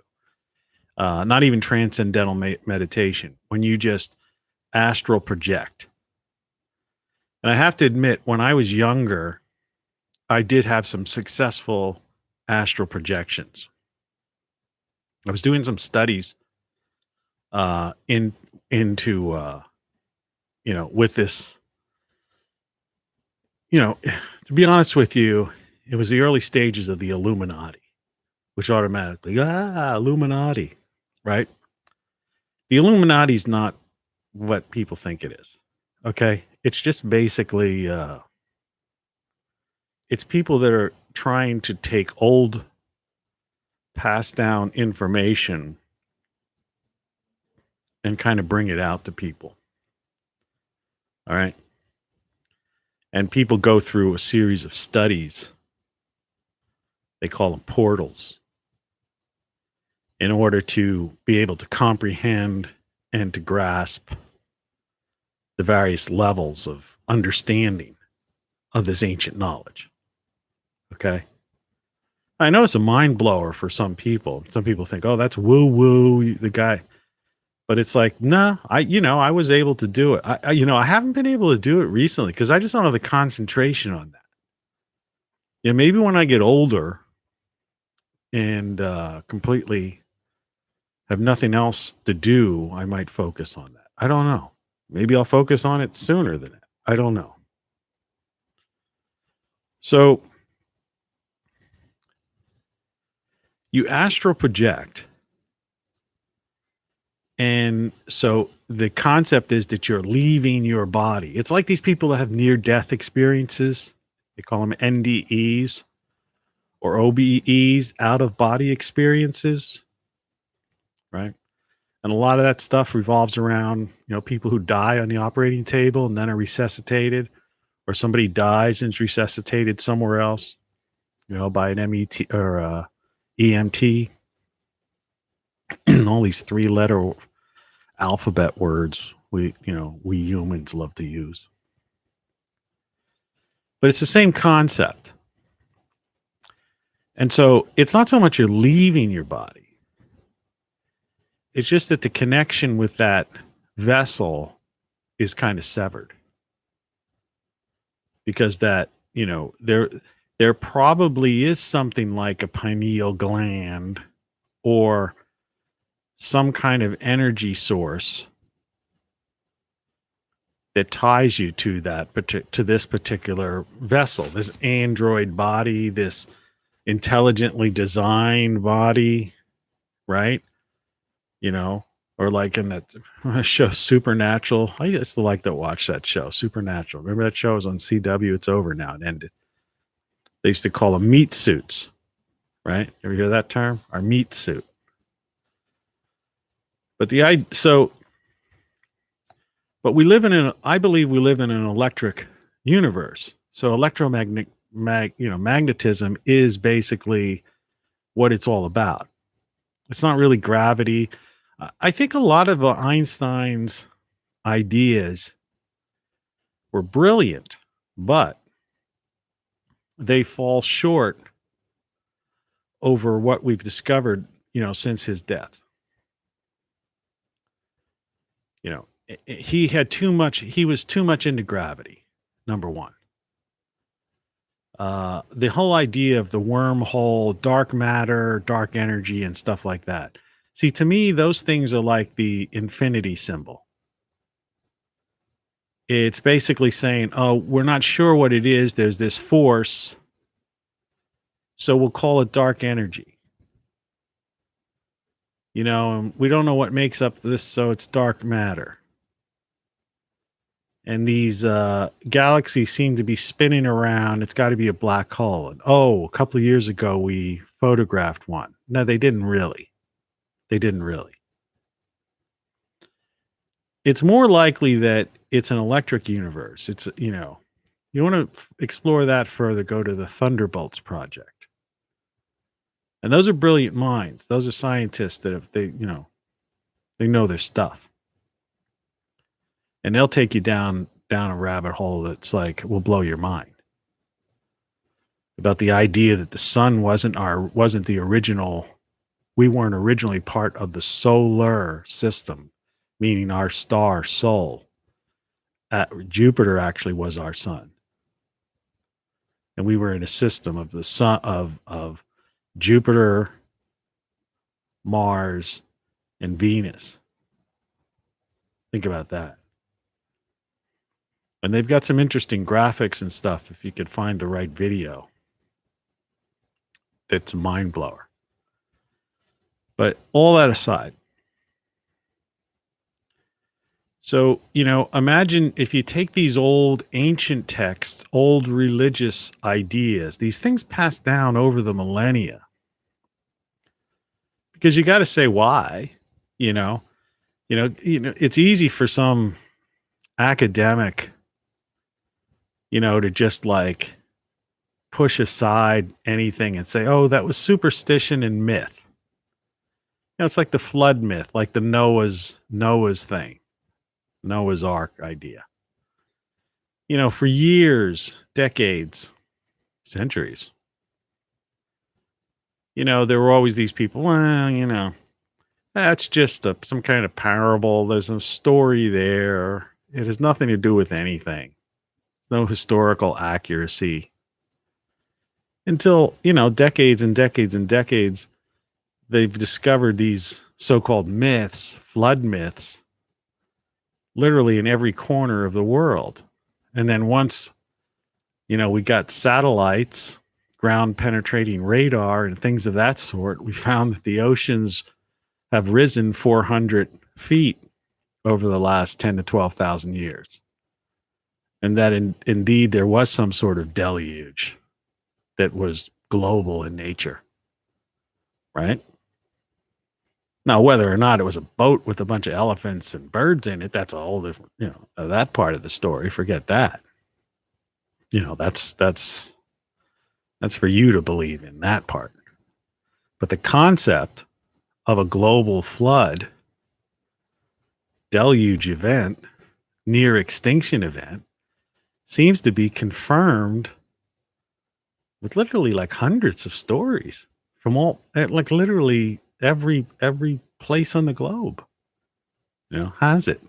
Not even transcendental meditation, when you just astral project. And I have to admit, when I was younger, I did have some successful astral projections. I was doing some studies into with this. To be honest with you, it was the early stages of the Illuminati, which automatically, Illuminati, right? The Illuminati is not what people think it is. Okay. It's just basically, it's people that are trying to take old passed down information and kind of bring it out to people. All right. And people go through a series of studies. They call them portals, in order to be able to comprehend and to grasp the various levels of understanding of this ancient knowledge. Okay. I know it's a mind blower for some people. Some people think, oh, that's woo woo, the guy. But it's like, nah, I was able to do it. I haven't been able to do it recently because I just don't have the concentration on that. Yeah, maybe when I get older and completely have nothing else to do, I might focus on that. I don't know. Maybe I'll focus on it sooner than that. I don't know. So you astral project. And so the concept is that you're leaving your body. It's like these people that have near-death experiences. They call them NDEs or OBEs, out-of-body experiences, right? And a lot of that stuff revolves around, people who die on the operating table and then are resuscitated, or somebody dies and is resuscitated somewhere else, by an MET or EMT. All these 3-letter alphabet words we humans love to use. But it's the same concept. And so it's not so much you're leaving your body. It's just that the connection with that vessel is kind of severed. Because that, there probably is something like a pineal gland or some kind of energy source that ties you to this particular vessel, this android body, this intelligently designed body, right? Or like in that show Supernatural. I used to like to watch that show, Supernatural. Remember that show? It was on CW. It's over now. It ended. They used to call them meat suits, right? Ever hear that term? Our meat suit. But I believe we live in an electric universe. So magnetism is basically what it's all about. It's not really gravity. I think a lot of Einstein's ideas were brilliant, but they fall short over what we've discovered, since his death. He was too much into gravity, number one. The whole idea of the wormhole, dark matter, dark energy, and stuff like that. See, to me, those things are like the infinity symbol. It's basically saying, oh, we're not sure what it is. There's this force. So we'll call it dark energy. You know, and we don't know what makes up this, so it's dark matter. And these galaxies seem to be spinning around. It's got to be a black hole. And oh, a couple of years ago, we photographed one. No, they didn't really. They didn't really. It's more likely that it's an electric universe. It's, you know, you want to explore that further, go to the Thunderbolts Project. And those are brilliant minds. Those are scientists that if they know their stuff. And they'll take you down a rabbit hole that's like will blow your mind. About the idea that the sun wasn't the original, we weren't originally part of the solar system, meaning our star Sol. Jupiter actually was our sun. And we were in a system of the sun of Jupiter, Mars, and Venus. Think about that. And they've got some interesting graphics and stuff if you could find the right video. That's a mind blower. But all that aside. So, you know, imagine if you take these old ancient texts, old religious ideas, these things passed down over the millennia. Because you got to say why, you know, it's easy for some academic, to just like push aside anything and say, oh, that was superstition and myth. It's like the flood myth, like the Noah's thing. Noah's Ark idea. For years, decades, centuries, there were always these people, well, that's just some kind of parable. There's a story there. It has nothing to do with anything. There's no historical accuracy. Until, decades and decades and decades, they've discovered these so-called myths, flood myths, literally in every corner of the world. And then once, we got satellites, ground penetrating radar and things of that sort, we found that the oceans have risen 400 feet over the last 10 to 12,000 years. And that indeed there was some sort of deluge that was global in nature. Right? Now, whether or not it was a boat with a bunch of elephants and birds in it, that's a whole different, that part of the story. Forget that. That's for you to believe in that part. But the concept of a global flood, deluge event, near extinction event, seems to be confirmed with literally like hundreds of stories from like literally every place on the globe, has it.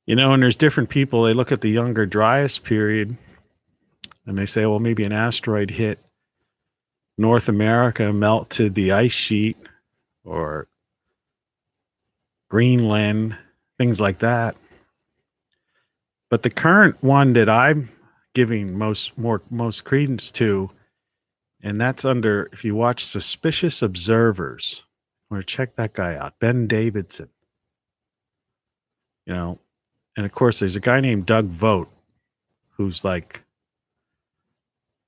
And there's different people, they look at the Younger Dryas period and they say, well, maybe an asteroid hit North America, melted the ice sheet, or Greenland, things like that. But the current one that I'm giving most credence to, and that's under, if you watch Suspicious Observers, or check that guy out, Ben Davidson. And of course, there's a guy named Doug Vogt, who's like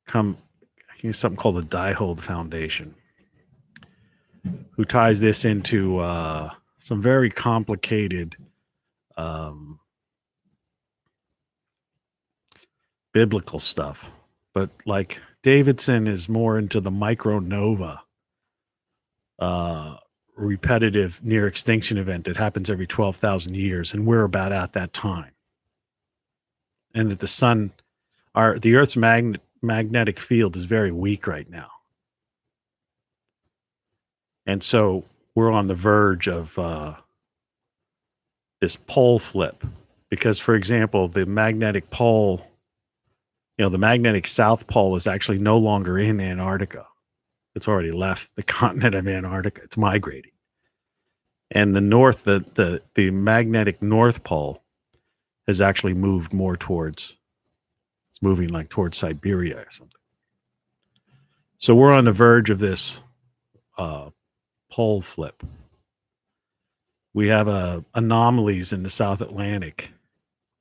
something called the Diehold Foundation, who ties this into some very complicated biblical stuff. But like Davidson is more into the micronova, repetitive near extinction event that happens every 12,000 years. And we're about at that time. And that the Earth's magnetic field is very weak right now. And so we're on the verge of this pole flip. Because, for example, the magnetic pole, the magnetic South Pole is actually no longer in Antarctica. It's already left the continent of Antarctica. It's migrating. And the north, the magnetic North Pole has actually moved more towards, it's moving like towards Siberia or something. So we're on the verge of this pole flip. We have anomalies in the South Atlantic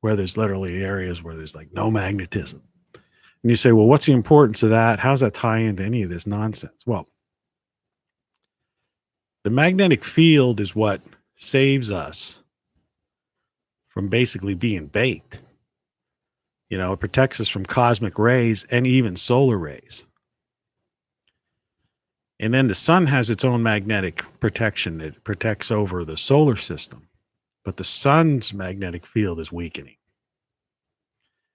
where there's literally areas where there's like no magnetism. And you say, well, what's the importance of that? How does that tie into any of this nonsense? Well, the magnetic field is what saves us from basically being baked. You know, it protects us from cosmic rays and even solar rays. And then the sun has its own magnetic protection. It protects over the solar system. But the sun's magnetic field is weakening.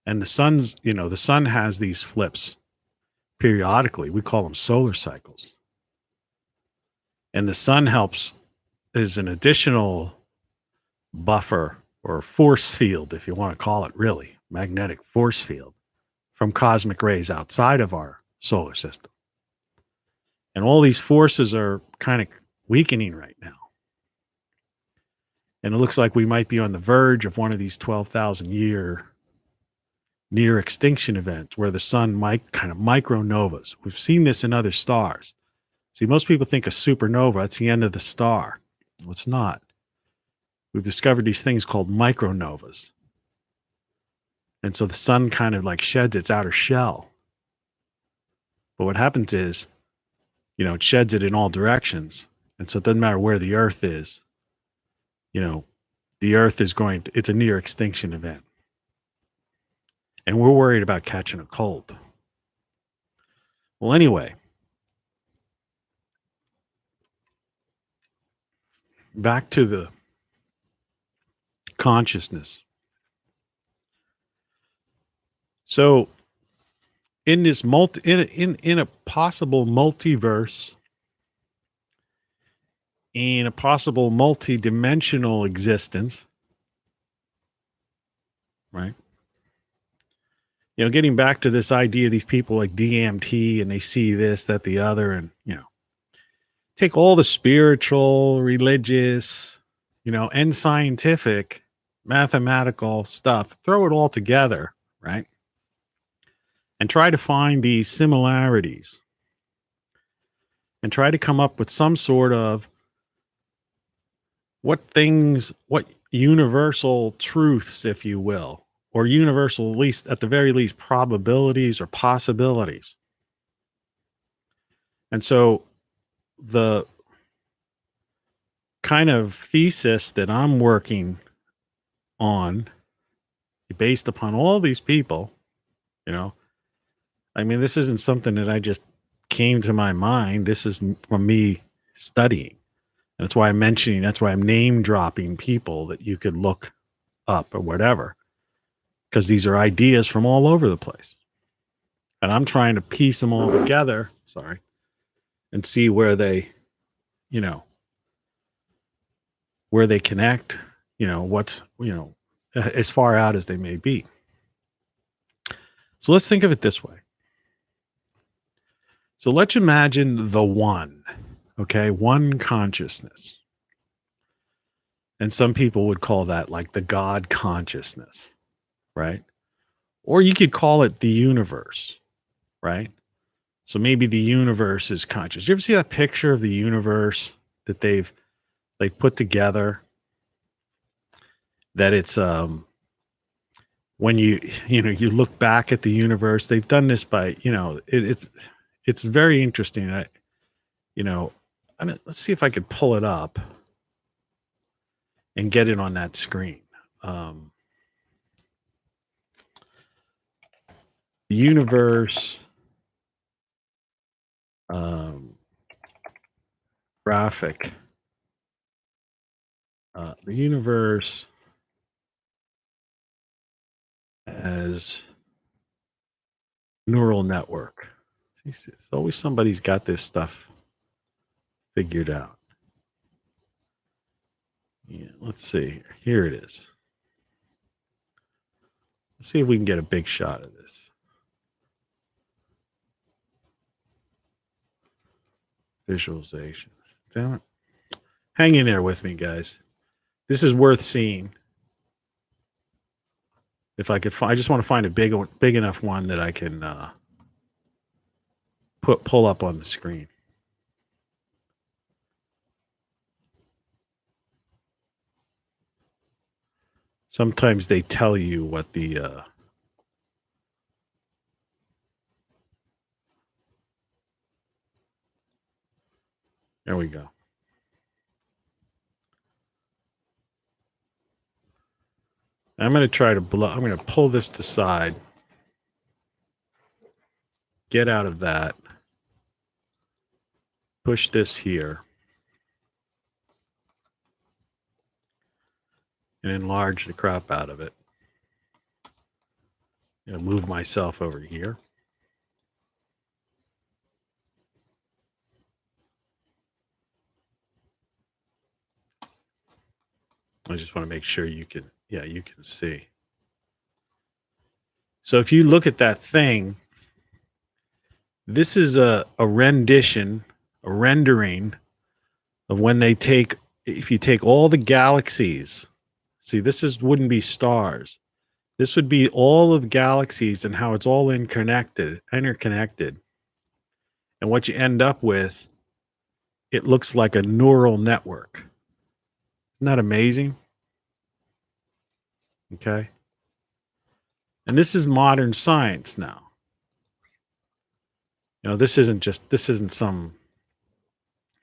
And the sun has these flips periodically. We call them solar cycles. And the sun is an additional buffer or force field, if you want to call it, really, magnetic force field from cosmic rays outside of our solar system. And all these forces are kind of weakening right now. And it looks like we might be on the verge of one of these 12,000 year near extinction events where the sun might kind of micronovas. We've seen this in other stars. See, most people think a supernova, it's the end of the star. Well, it's not. We've discovered these things called micronovas. And so the sun kind of like sheds its outer shell. But what happens is, it sheds it in all directions. And so it doesn't matter where the Earth is. The Earth is it's a near extinction event. And we're worried about catching a cold. Well, anyway, back to the consciousness. So in this in a possible multiverse, in a possible multi-dimensional existence, right? Getting back to this idea, these people like DMT and they see this, that, the other, and, take all the spiritual, religious, and scientific, mathematical stuff, throw it all together, right? And try to find these similarities and try to come up with some sort of what universal truths, if you will, or universal, at the very least, probabilities or possibilities. And so the kind of thesis that I'm working on, based upon all these people, this isn't something that I just came to my mind. This is from me studying. And that's why I'm name dropping people that you could look up or whatever, because these are ideas from all over the place. And I'm trying to piece them all together, and see where they, where they connect, what's, as far out as they may be. So let's think of it this way. So let's imagine the one, okay? One consciousness. And some people would call that like the God consciousness, right? Or you could call it the universe, right? So maybe the universe is conscious. You ever see that picture of the universe that they've put together? That it's when you look back at the universe, they've done this by it's very interesting. Let's see if I could pull it up and get it on that screen. The universe graphic. The universe as neural network. It's always somebody's got this stuff figured out. Yeah, let's see. Here it is. Let's see if we can get a big shot of this. Visualizations. Damn it. Hang in there with me, guys. This is worth seeing. If I could, I just want to find a big enough one that I can pull up on the screen. Sometimes they tell you what the there we go. I'm going to try to I'm going to pull this to side. Get out of that. Push this here. And enlarge the crap out of it. Move myself over here. I just want to make sure you can, you can see. So if you look at that thing, this is a rendition, a rendering of when they take, if you take all the galaxies, see, wouldn't be stars. This would be all of galaxies and how it's all interconnected. And what you end up with, it looks like a neural network. Isn't that amazing? Okay. And this is modern science now. This isn't some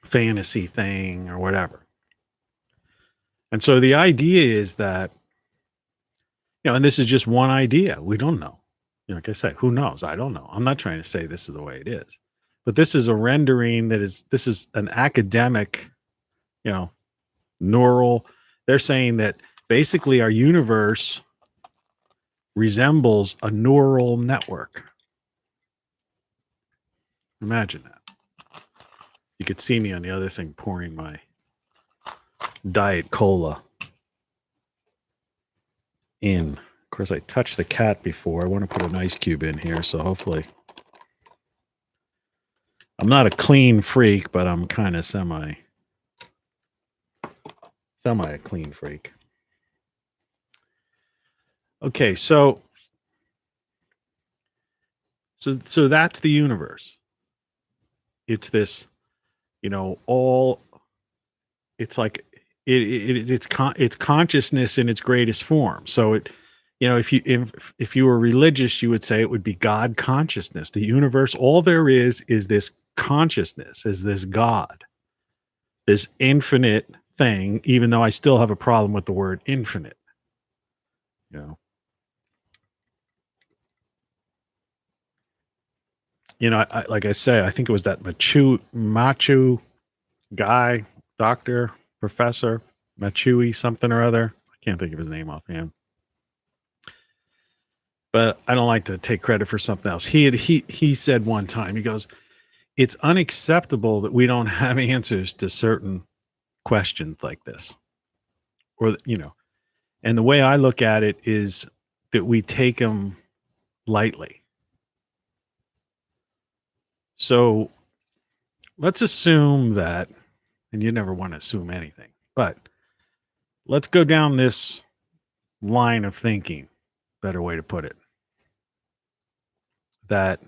fantasy thing or whatever. And so the idea is that, and this is just one idea. We don't know. Like I said, who knows? I don't know. I'm not trying to say this is the way it is. But this is a rendering this is an academic, neural. They're saying that basically our universe resembles a neural network. Imagine that. You could see me on the other thing pouring my Diet Cola in. Of course, I touched the cat before. I want to put an ice cube in here, so hopefully. I'm not a clean freak, but I'm kind of semi a clean freak. Okay, so that's the universe. It's this, it's like it's consciousness in its greatest form. So if you were religious, you would say it would be God consciousness. The universe, all there is this consciousness, is this God, this infinite thing, even though I still have a problem with the word infinite. Like I say, I think it was that Machu guy, doctor, professor, Machui, something or other. I can't think of his name offhand. But I don't like to take credit for something else. He said one time, he goes, it's unacceptable that we don't have answers to certain questions like this. Or, and the way I look at it is that we take them lightly. So let's assume that, and you never want to assume anything, but let's go down this line of thinking, better way to put it, that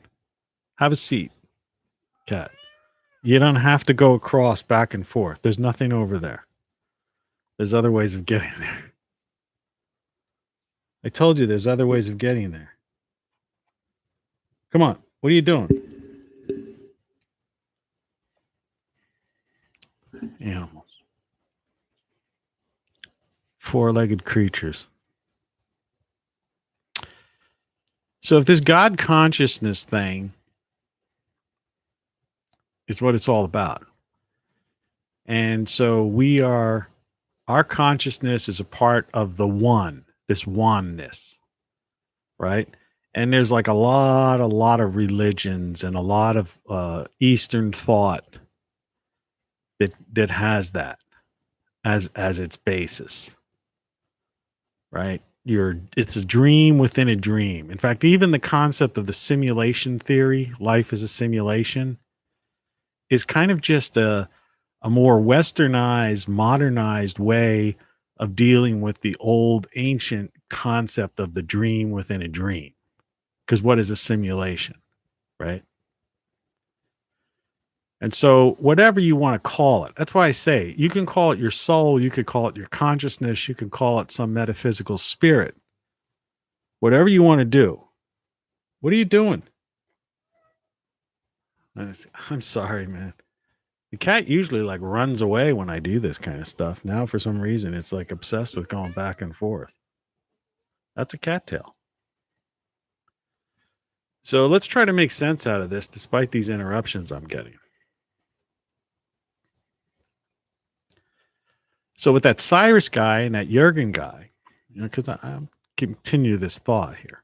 have a seat, cat. You don't have to go across back and forth. There's nothing over there. There's other ways of getting there. I told you there's other ways of getting there. Come on. What are you doing? Animals. Four-legged creatures. So if this God consciousness thing is what it's all about. And so our consciousness is a part of the one, this oneness, right? And there's like a lot of religions and a lot of Eastern thought that has that as its basis, right? It's a dream within a dream. In fact, even the concept of the simulation theory, life is a simulation, is kind of just a more westernized, modernized way of dealing with the old ancient concept of the dream within a dream. Because what is a simulation, right? And so whatever you want to call it, that's why I say you can call it your soul, you could call it your consciousness, you can call it some metaphysical spirit. Whatever you want to do. What are you doing? I'm sorry, man. The cat usually like runs away when I do this kind of stuff. Now, for some reason, it's like obsessed with going back and forth. That's a cattail. So let's try to make sense out of this despite these interruptions I'm getting. So with that Cyrus guy and that Jurgen guy, because I'm continue this thought here.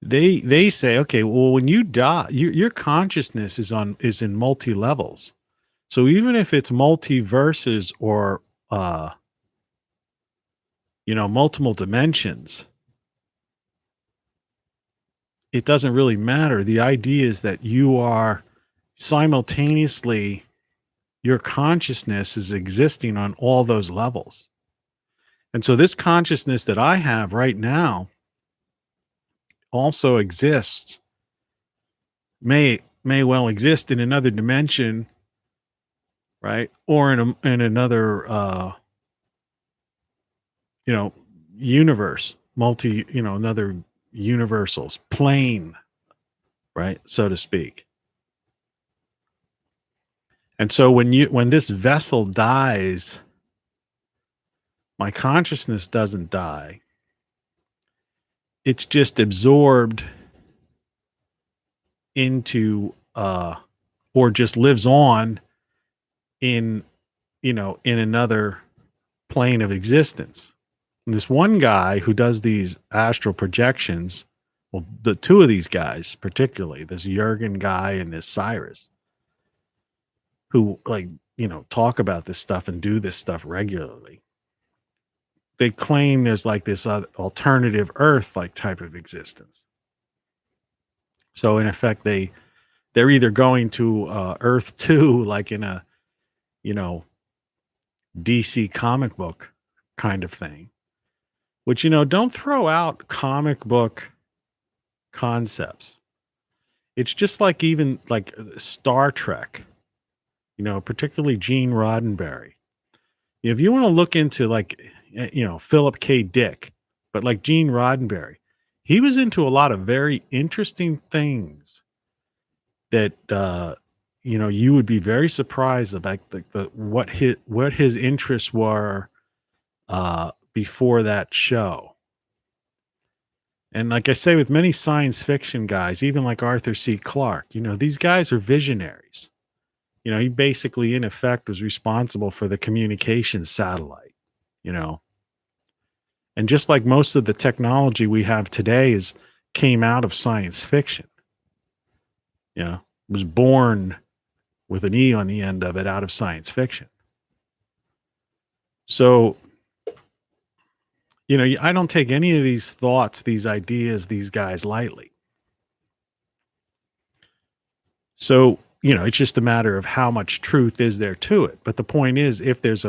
They say, okay, well, when you die, your consciousness is in multi levels. So even if it's multiverses or multiple dimensions, it doesn't really matter. The idea is that you are simultaneously, your consciousness is existing on all those levels. And so this consciousness that I have right now also exists, may well exist in another dimension, right? Or in another universe, another universals plane, right, so to speak. And so when this vessel dies, my consciousness doesn't die. It's just absorbed into or just lives on in another plane of existence. And this one guy who does these astral projections, well, the two of these guys particularly, this Jurgen guy and this Cyrus, who talk about this stuff and do this stuff regularly, they claim there's like this alternative Earth like type of existence. So in effect, they're either going to Earth 2, like in a DC comic book kind of thing, which don't throw out comic book concepts. It's just like even like Star Trek, particularly Gene Roddenberry. If you want to look into like Philip K. Dick, but like Gene Roddenberry, he was into a lot of very interesting things that you would be very surprised about what his interests were before that show. And like I say, with many science fiction guys, even like Arthur C. Clarke, these guys are visionaries. He basically, in effect, was responsible for the communications satellite, And just like most of the technology we have today came out of science fiction. Was born with an E on the end of it out of science fiction. So, I don't take any of these thoughts, these ideas, these guys lightly. So, it's just a matter of how much truth is there to it. But the point is, if there's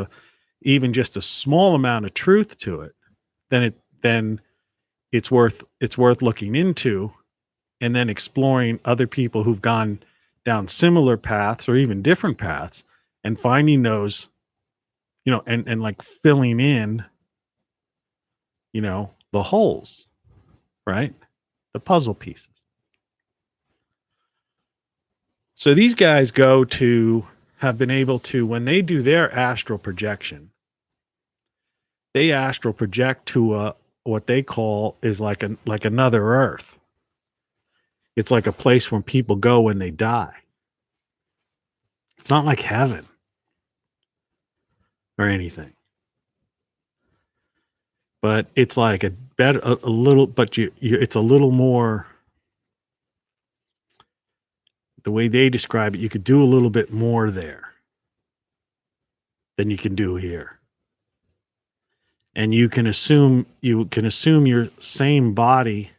even just a small amount of truth to it, then it's worth looking into, and then exploring other people who've gone down similar paths or even different paths, and finding those, and like filling in, the holes, right? The puzzle pieces. So these guys have been able to, when they do their astral projection, they astral project to what they call is like another Earth. It's like a place where people go when they die. It's not like heaven or anything, but it's like a little, but it's a little more. The way they describe it, you could do a little bit more there than you can do here. And you can assume your same body,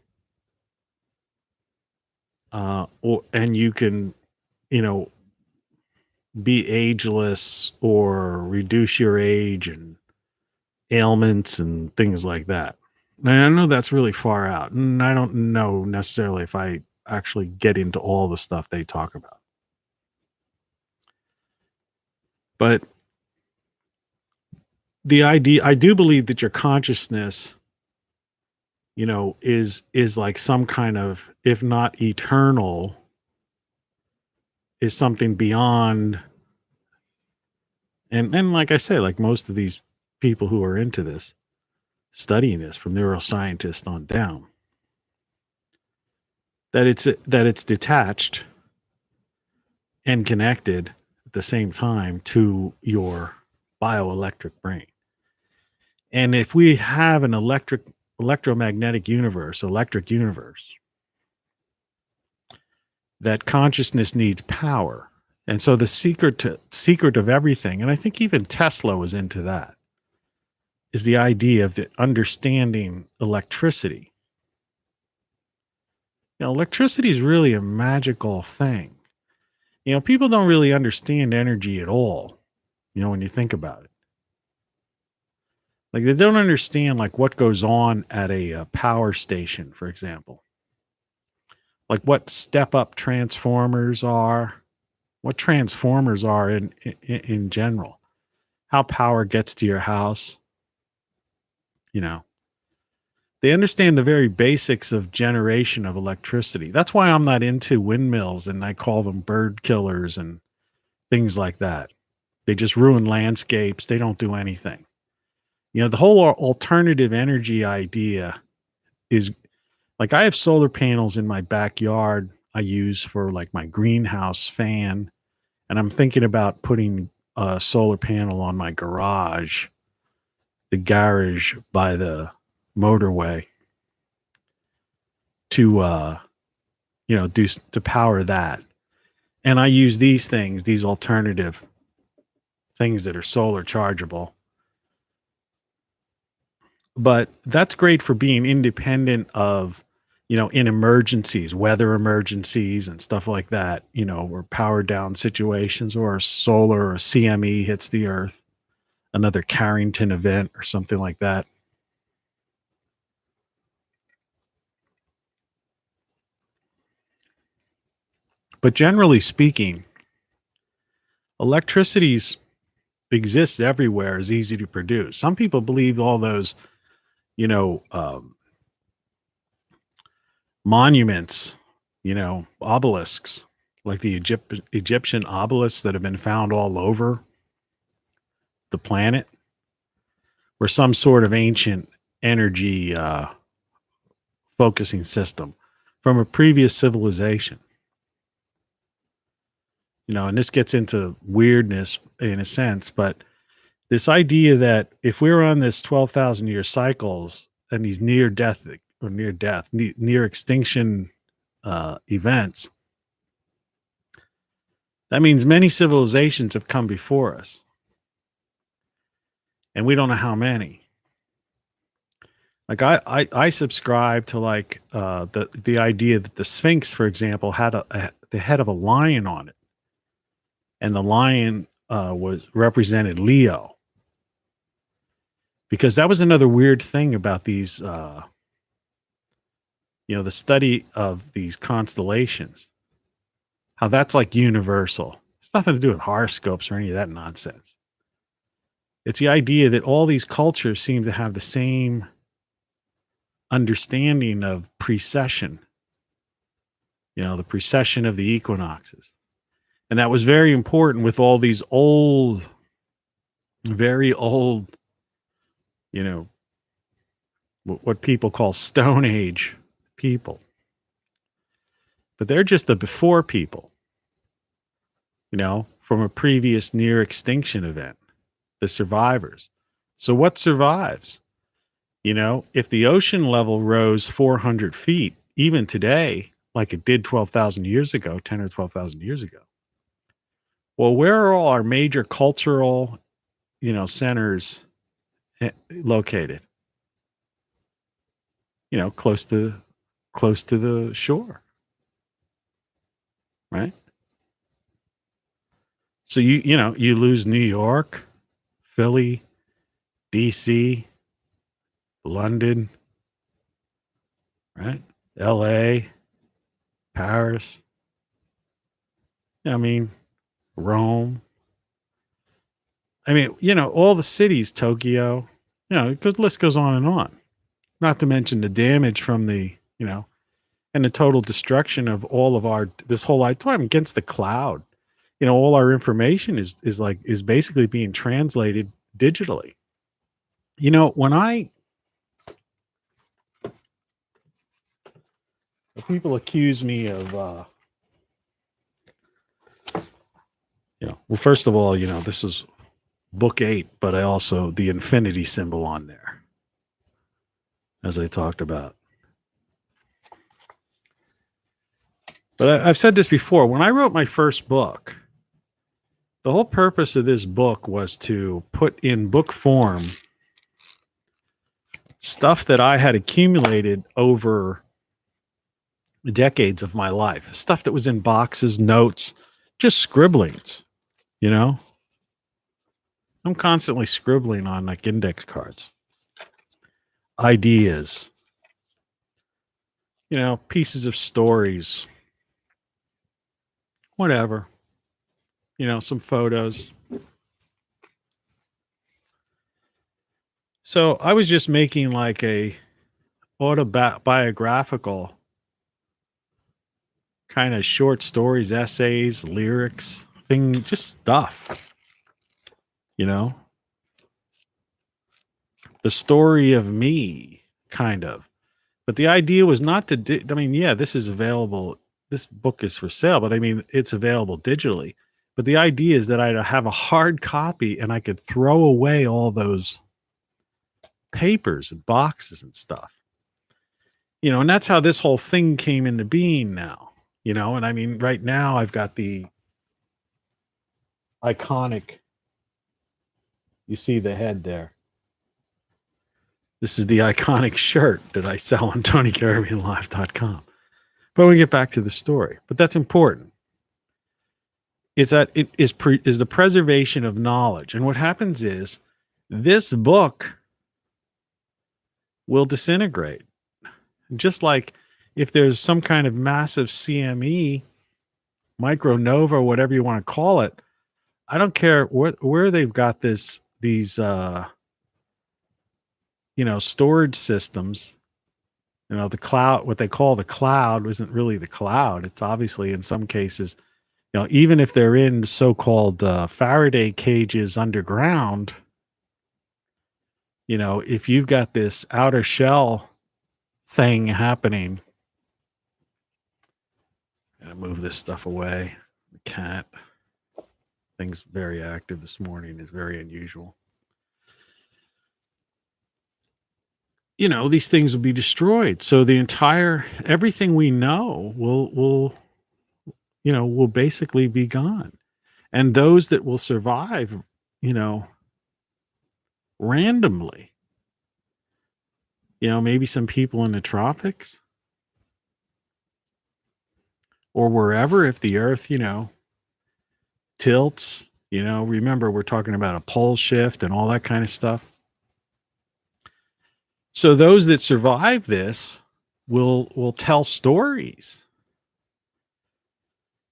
and you can you know, be ageless or reduce your age and ailments and things like that. And I know that's really far out, and I don't know necessarily if I actually get into all the stuff they talk about. But the idea, I do believe that your consciousness, you know, is like some kind of, if not eternal, is something beyond. And like I say, like most of these people who are into this, studying this from neuroscientists on down, that it's detached and connected at the same time to your bioelectric brain. And if we have an electromagnetic universe, electric universe, that consciousness needs power. And so the secret of everything, and I think even Tesla was into that, is the idea of the understanding electricity. You know, electricity is really a magical thing. You know, people don't really understand energy at all, you know, when you think about it. Like they don't understand like what goes on at a power station, for example. Like what step up transformers are, what transformers are in general, how power gets to your house, you know. They understand the very basics of generation of electricity. That's why I'm not into windmills and I call them bird killers and things like that. They just ruin landscapes. They don't do anything. You know, the whole alternative energy idea is like I have solar panels in my backyard I use for like my greenhouse fan. And I'm thinking about putting a solar panel on my garage, the garage by the motorway to, you know, to power that. And I use these things, these alternative things that are solar chargeable. But that's great for being independent of, you know, in emergencies, weather emergencies and stuff like that, you know, or power down situations or a solar or CME hits the earth, another Carrington event or something like that. But generally speaking, electricity exists everywhere, is easy to produce. Some people believe all those, you know, monuments, you know, obelisks, like the Egyptian obelisks that have been found all over the planet, were some sort of ancient energy focusing system from a previous civilization. You know, and this gets into weirdness in a sense, but this idea that if we're on this 12,000 year cycles and these near extinction events, that means many civilizations have come before us. And we don't know how many. Like I subscribe to like the idea that the Sphinx, for example, had the head of a lion on it. And the lion was represented Leo. Because that was another weird thing about these, you know, the study of these constellations, how that's like universal. It's nothing to do with horoscopes or any of that nonsense. It's the idea that all these cultures seem to have the same understanding of precession, you know, the precession of the equinoxes. And that was very important with all these old, very old, you know, what people call Stone Age people. But they're just the before people, you know, from a previous near extinction event, the survivors. So what survives? You know, if the ocean level rose 400 feet, even today, like it did 12,000 years ago, 10 or 12,000 years ago. Well, where are all our major cultural, you know, centers located? You know, close to the shore, right? So you lose New York, Philly, DC, London, right? LA, Paris. I mean, Rome. I mean, all the cities, Tokyo, the list goes on and on. Not to mention the damage from the, and the total destruction of all of this whole lifetime against the cloud. All our information is basically being translated digitally. When people accuse me of, well, first of all, this is book 8, but I also the infinity symbol on there, as I talked about. But I've said this before. When I wrote my first book, the whole purpose of this book was to put in book form stuff that I had accumulated over decades of my life, stuff that was in boxes, notes, just scribblings, I'm constantly scribbling on like index cards, ideas, pieces of stories, whatever, some photos. So I was just making like a autobiographical kind of short stories, essays, lyrics, just stuff, the story of me, kind of. But the idea was not to, this is available. This book is for sale, but it's available digitally. But the idea is that I'd have a hard copy and I could throw away all those papers and boxes and stuff, and that's how this whole thing came into being now, and right now I've got the iconic, you see the head there. This is the iconic shirt that I sell on TonyCaravanLive.com. But we get back to the story. But that's important. It's that it is the preservation of knowledge. And what happens is this book will disintegrate. Just like if there's some kind of massive CME, micronova, whatever you want to call it, I don't care where they've got these storage systems, the cloud, what they call the cloud isn't really the cloud. It's obviously in some cases, even if they're in so-called Faraday cages underground, if you've got this outer shell thing happening, I'm gonna move this stuff away. The cat thing's very active this morning, is very unusual. These things will be destroyed. So everything we know will basically be gone. And those that will survive, randomly, maybe some people in the tropics or wherever, if the earth, tilts, remember we're talking about a pole shift and all that kind of stuff. So those that survive this will tell stories.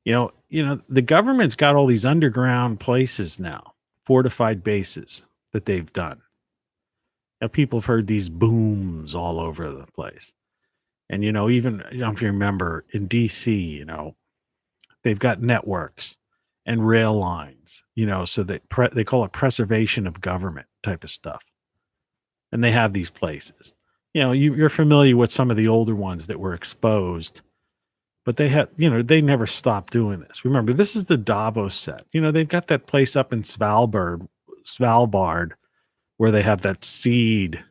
The government's got all these underground places now, fortified bases that they've done. Now, people have heard these booms all over the place. And, even if you remember in DC, they've got networks and rail lines, so they call it preservation of government type of stuff. And they have these places. You're familiar with some of the older ones that were exposed, but they they never stopped doing this. Remember, this is the Davos set. They've got that place up in Svalbard, where they have that seed,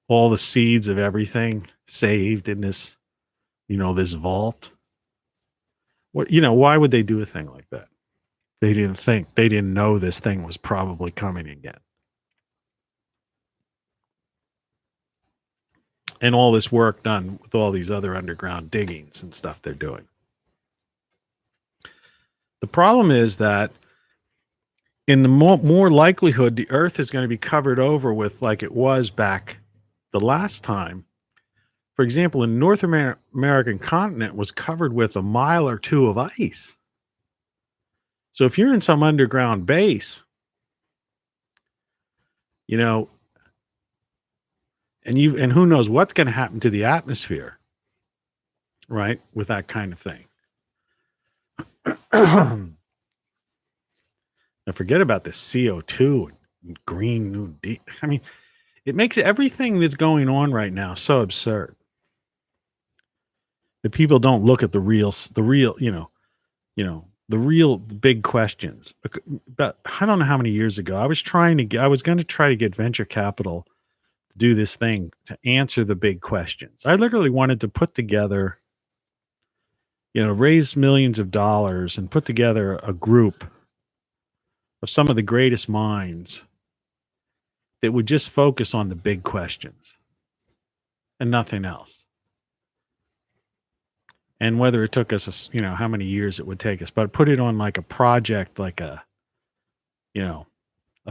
all the seeds of everything saved in this, this vault. Why would they do a thing like that? They didn't know this thing was probably coming again. And all this work done with all these other underground diggings and stuff they're doing. The problem is that in the more likelihood, the Earth is going to be covered over with like it was back the last time. For example, the North American continent was covered with a mile or two of ice. So if you're in some underground base, you know, and who knows what's going to happen to the atmosphere, right? With that kind of thing. Now forget about the CO2 and Green New Deal. I mean, it makes everything that's going on right now so absurd that people don't look at the real, the real big questions. But I don't know how many years ago I was going to try to get venture capital to do this thing to answer the big questions. I literally wanted to put together, raise millions of dollars and put together a group of some of the greatest minds that would just focus on the big questions and nothing else. And whether it took us, how many years it would take us, but put it on like a project, like a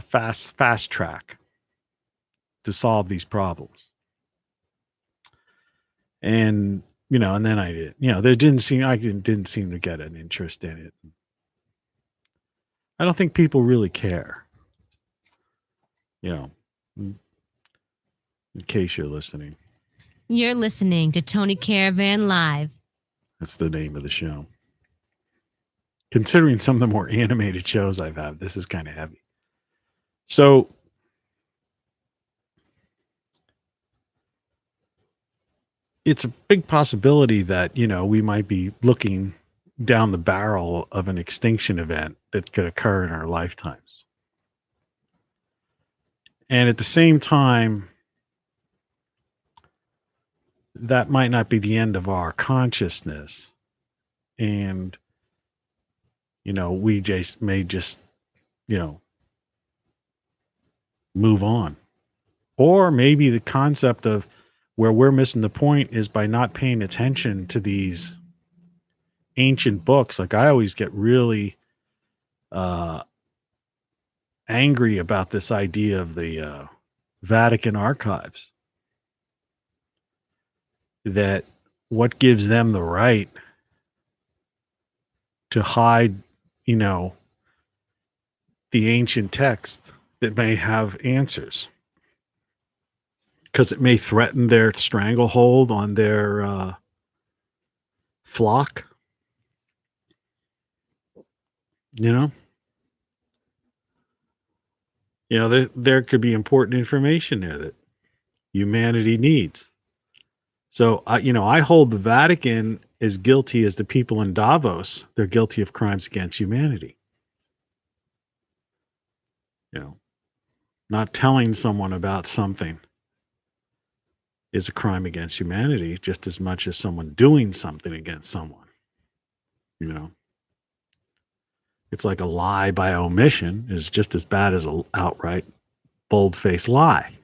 fast track to solve these problems. And, and then I did, I didn't seem to get an interest in it. I don't think people really care, in case you're listening. You're listening to Tony Caravan Live. That's the name of the show. Considering some of the more animated shows I've had, this is kind of heavy. So, it's a big possibility that, we might be looking down the barrel of an extinction event that could occur in our lifetimes. And at the same time, that might not be the end of our consciousness. And, we may just, move on. Or maybe the concept of where we're missing the point is by not paying attention to these ancient books. Like I always get really angry about this idea of the Vatican archives. That what gives them the right to hide, the ancient text that may have answers. Because it may threaten their stranglehold on their flock. There could be important information there that humanity needs. So, I hold the Vatican as guilty as the people in Davos. They're guilty of crimes against humanity. Not telling someone about something is a crime against humanity just as much as someone doing something against someone. It's like a lie by omission is just as bad as an outright bold-faced lie.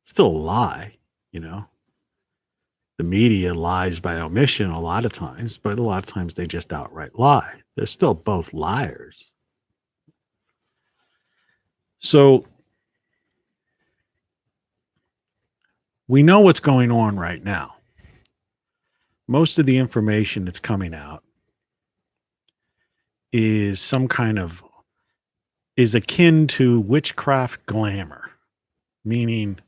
It's still a lie, The media lies by omission a lot of times, but a lot of times they just outright lie. They're still both liars. So we know what's going on right now. Most of the information that's coming out is akin to witchcraft glamour, meaning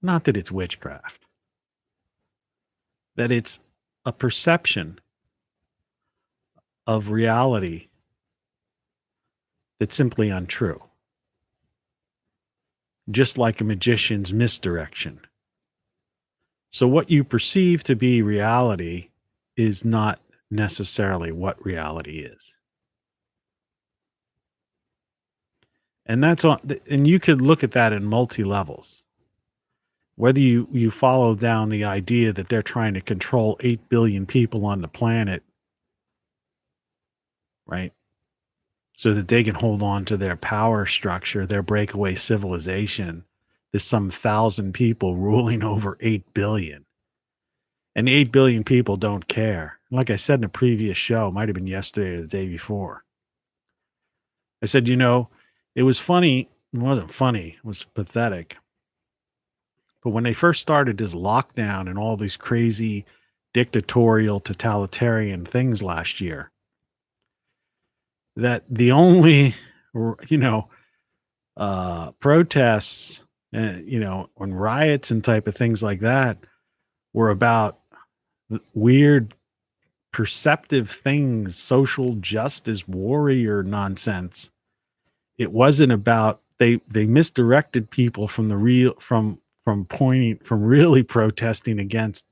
not that it's witchcraft, that it's a perception of reality that's simply untrue. Just like a magician's misdirection. So what you perceive to be reality is not necessarily what reality is. And and you could look at that in multi levels. Whether you follow down the idea that they're trying to control 8 billion people on the planet, right? So that they can hold on to their power structure, their breakaway civilization. There's some 1,000 people ruling over 8 billion. And 8 billion people don't care. Like I said in a previous show, might have been yesterday or the day before. I said, It was funny. It wasn't funny. It was pathetic. But when they first started this lockdown and all these crazy dictatorial, totalitarian things last year, that the only, protests, and riots and type of things like that were about weird perceptive things, social justice warrior nonsense. It wasn't about they misdirected people from the real from really protesting against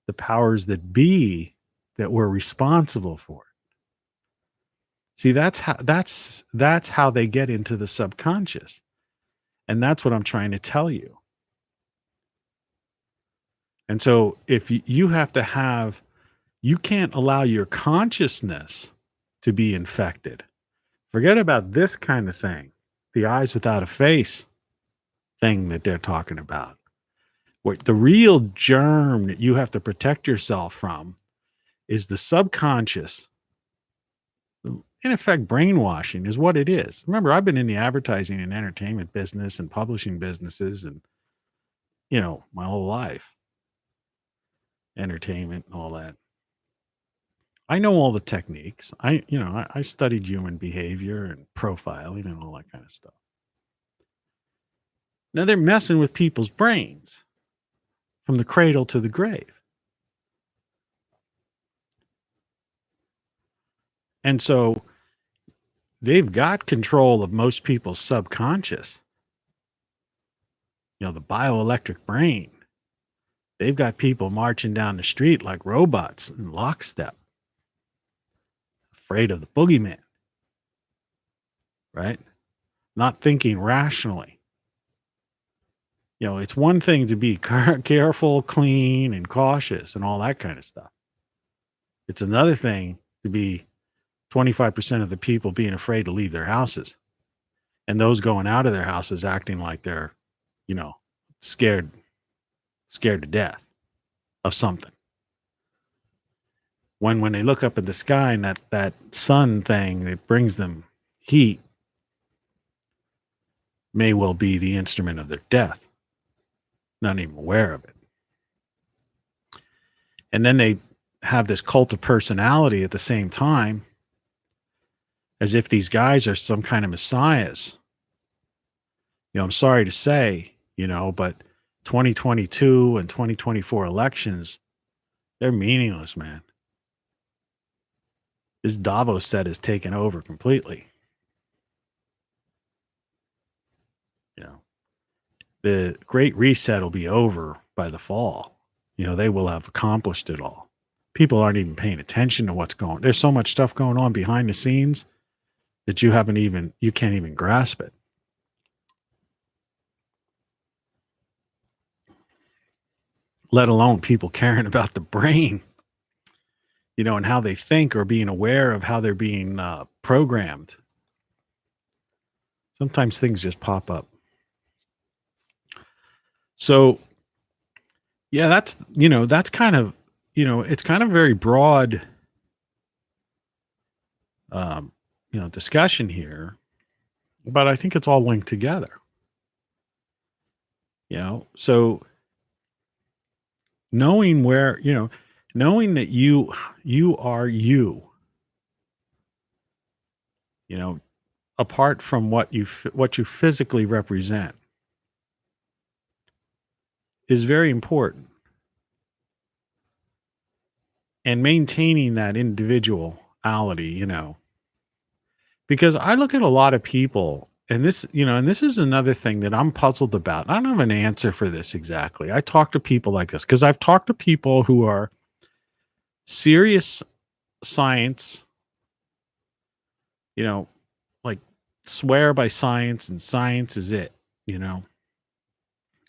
the powers that be that were responsible for it. See, that's how they get into the subconscious. And that's what I'm trying to tell you. And so if you have to have, you can't allow your consciousness to be infected. Forget about this kind of thing, the eyes without a face thing that they're talking about. What the real germ that you have to protect yourself from is the subconscious. In effect, brainwashing is what it is. Remember, I've been in the advertising and entertainment business and publishing businesses and, my whole life. Entertainment and all that. I know all the techniques. I studied human behavior and profiling and all that kind of stuff. Now they're messing with people's brains from the cradle to the grave. And so they've got control of most people's subconscious. The bioelectric brain. They've got people marching down the street like robots in lockstep, afraid of the boogeyman, right? Not thinking rationally. It's one thing to be careful, clean, and cautious and all that kind of stuff. It's another thing to be 25% of the people being afraid to leave their houses, and those going out of their houses acting like they're, scared to death of something. When they look up at the sky and that sun thing that brings them heat may well be the instrument of their death, not even aware of it. And then they have this cult of personality at the same time, as if these guys are some kind of messiahs. I'm sorry to say, but 2022 and 2024 elections, they're meaningless, man. This Davos set is taken over completely. The Great Reset will be over by the fall. They will have accomplished it all. People aren't even paying attention to what's going on. There's so much stuff going on behind the scenes that you can't even grasp it. Let alone people caring about the brain, and how they think or being aware of how they're being programmed. Sometimes things just pop up. So, yeah, that's kind of, it's kind of very broad, discussion here, but I think it's all linked together. So knowing where, knowing that you are you, apart from what you physically represent, is very important. And maintaining that individuality, because I look at a lot of people, and this is another thing that I'm puzzled about. I don't have an answer for this exactly. I talk to people like this because I've talked to people who are serious science, like swear by science and science is it,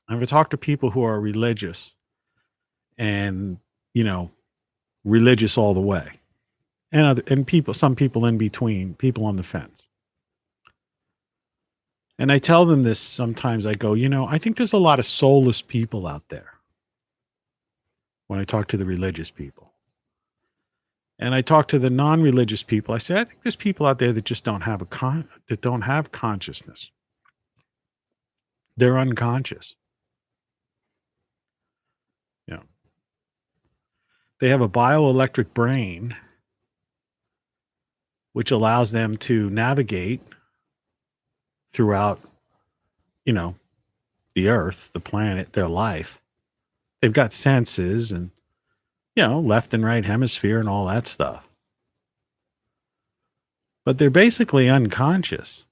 I've talked to people who are religious and, religious all the way, and some people in between, people on the fence. And I tell them this sometimes. I go, I think there's a lot of soulless people out there when I talk to the religious people. And I talk to the non-religious people. I say, I think there's people out there that just don't have that don't have consciousness. They're unconscious. You know, they have a bioelectric brain, which allows them to navigate throughout, the earth, the planet, their life. They've got senses and, left and right hemisphere and all that stuff. But they're basically unconscious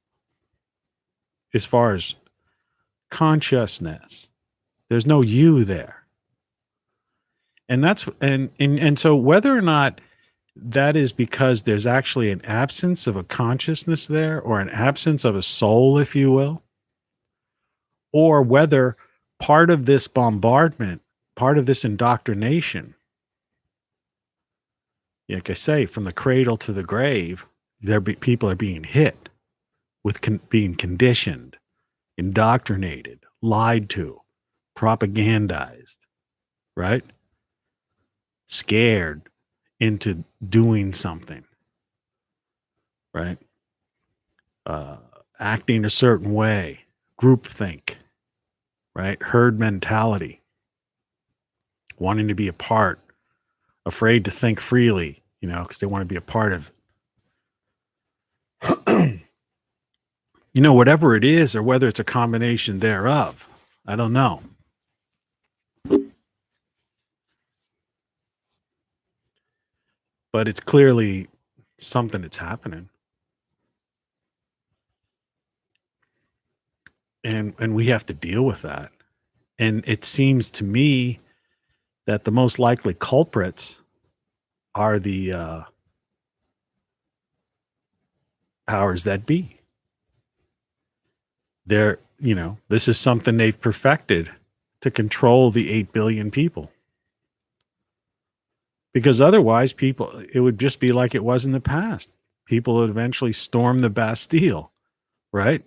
as far as consciousness. There's no you there. And that's, and so whether or not that is because there's actually an absence of a consciousness there, or an absence of a soul, if you will, or whether part of this bombardment, part of this indoctrination, like I say, from the cradle to the grave, people are being hit with being conditioned, indoctrinated, lied to, propagandized, right? Scared into doing something, right? Acting a certain way, groupthink, right? Herd mentality, wanting to be a part, afraid to think freely, because they want to be a part of, whatever it is, or whether it's a combination thereof. I don't know. But it's clearly something that's happening. And we have to deal with that. And it seems to me that the most likely culprits are the powers that be. They're, this is something they've perfected to control the 8 billion people. Because otherwise, it would just be like it was in the past. People would eventually storm the Bastille, right?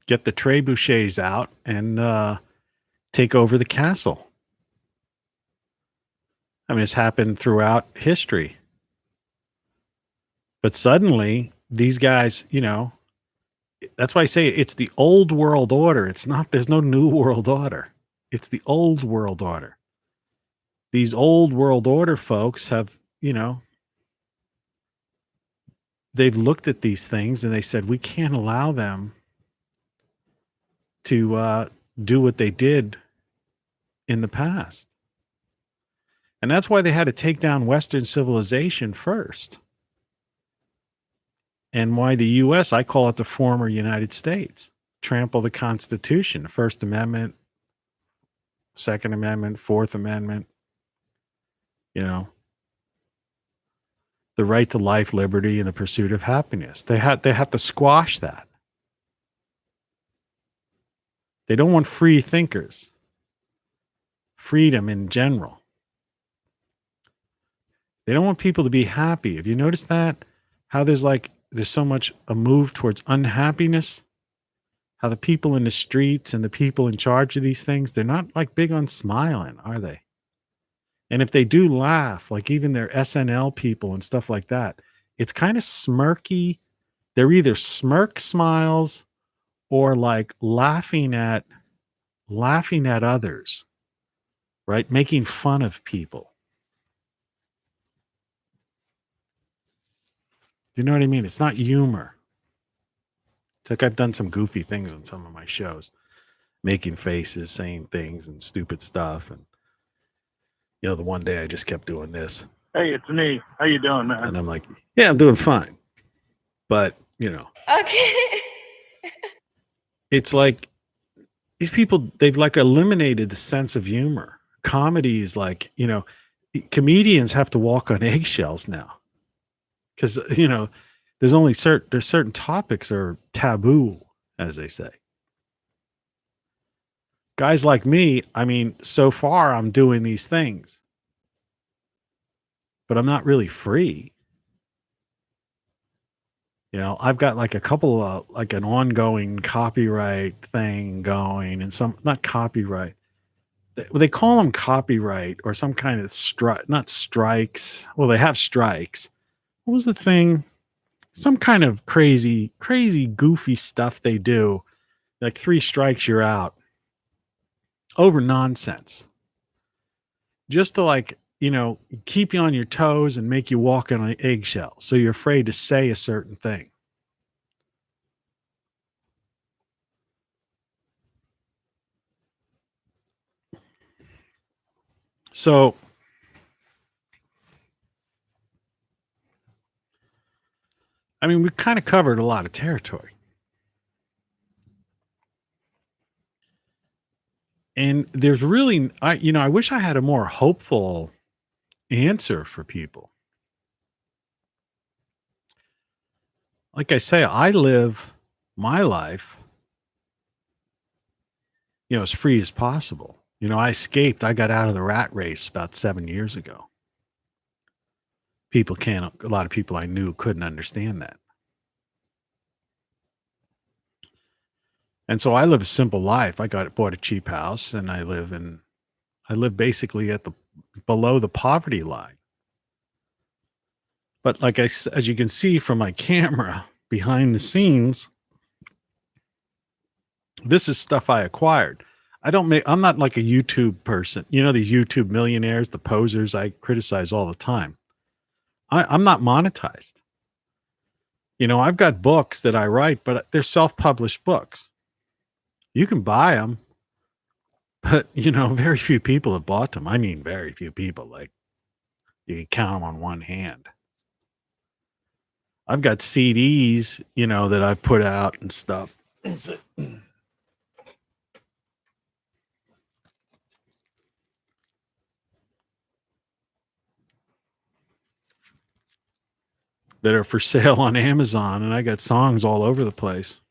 Get the trebuchets out and take over the castle. I mean, it's happened throughout history. But suddenly, these guys, that's why I say it's the old world order. There's no new world order. It's the old world order. These old world order folks have, they've looked at these things and they said, we can't allow them to do what they did in the past. And that's why they had to take down Western civilization first. And why the U.S., I call it the former United States, trample the Constitution, the First Amendment, Second Amendment, Fourth Amendment, the right to life, liberty, and the pursuit of happiness. They have to squash that. They don't want free thinkers, freedom in general. They don't want people to be happy. Have you noticed that? How there's so much a move towards unhappiness? How the people in the streets and the people in charge of these things, they're not big on smiling, are they? And if they do laugh, even their SNL people and stuff like that, it's kind of smirky. They're either smirk smiles or laughing at others, right? Making fun of people. Do you know what I mean? It's not humor. It's like I've done some goofy things on some of my shows, making faces, saying things and stupid stuff. And, the one day I just kept doing this. Hey, it's me. How you doing, man? And I'm like, yeah, I'm doing fine. But, Okay. it's like these people, they've eliminated the sense of humor. Comedy is comedians have to walk on eggshells now. Because, there's certain topics are taboo, as they say. Guys like me, so far I'm doing these things, but I'm not really free. I've got a couple of an ongoing copyright thing going, and some, not copyright. they call them copyright or some kind of not strikes. Well, they have strikes. What was the thing? Some kind of crazy, goofy stuff they do. Like 3 strikes, you're out over nonsense. Just to, like, keep you on your toes and make you walk on an eggshell. So you're afraid to say a certain thing. So I mean, we kind of covered a lot of territory. And there's really, I wish I had a more hopeful answer for people. Like I say, I live my life, as free as possible. I escaped. I got out of the rat race about 7 years ago. A lot of people I knew couldn't understand that. And so I live a simple life. Bought a cheap house, and I live basically below the poverty line. But as you can see from my camera behind the scenes, this is stuff I acquired. I'm not like a YouTube person. These YouTube millionaires, the posers I criticize all the time. I'm not monetized. I've got books that I write, but they're self-published books. You can buy them, but very few people have bought them. I mean, very few people. Like, you can count them on one hand. I've got CDs, that I've put out and stuff. That are for sale on Amazon, and I got songs all over the place.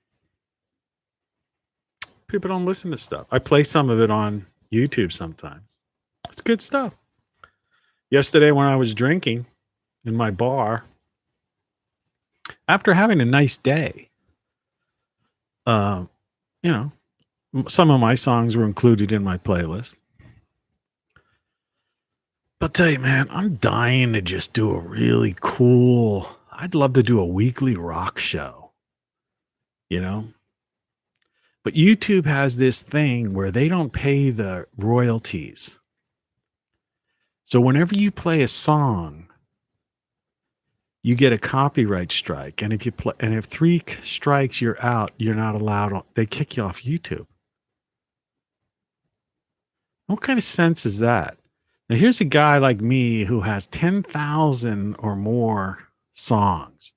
People don't listen to stuff. I play some of it on YouTube sometimes. It's good stuff. Yesterday when I was drinking in my bar, after having a nice day, some of my songs were included in my playlist. But I'll tell you, man, I'm dying to just do a really cool, I'd love to do a weekly rock show, But YouTube has this thing where they don't pay the royalties. So whenever you play a song, you get a copyright strike. And if 3 strikes, you're out, you're not allowed, they kick you off YouTube. What kind of sense is that? Now, here's a guy like me who has 10,000 or more songs,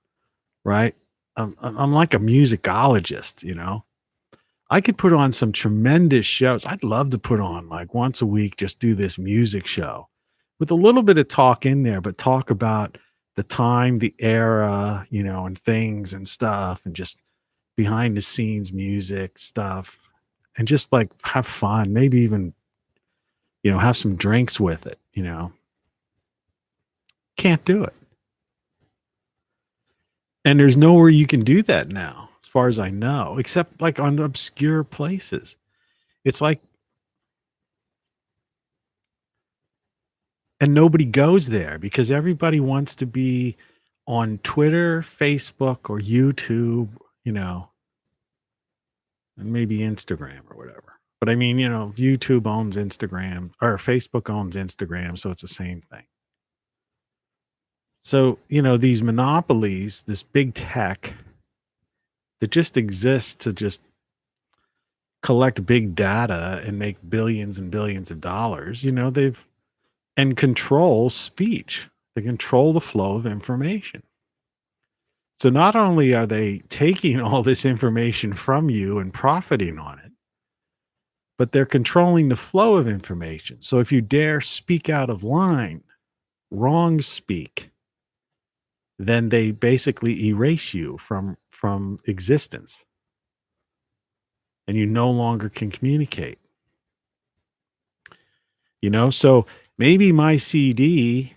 right? I'm like a musicologist, I could put on some tremendous shows. I'd love to put on, like, once a week, just do this music show with a little bit of talk in there, but talk about the time, the era, and things and stuff, and just behind the scenes music stuff, and just like have fun, maybe even have some drinks with it, Can't do it. And there's nowhere you can do that now, as far as I know, except like on obscure places. It's like, and nobody goes there because everybody wants to be on Twitter, Facebook, or YouTube, and maybe Instagram or whatever. But I mean, YouTube owns Instagram, or Facebook owns Instagram, so it's the same thing. So, these monopolies, this big tech that just exists to just collect big data and make billions and billions of dollars, and control speech. They control the flow of information. So not only are they taking all this information from you and profiting on it, but they're controlling the flow of information. So if you dare speak out of line, wrong speak, then they basically erase you from existence. And you no longer can communicate. So maybe my CD,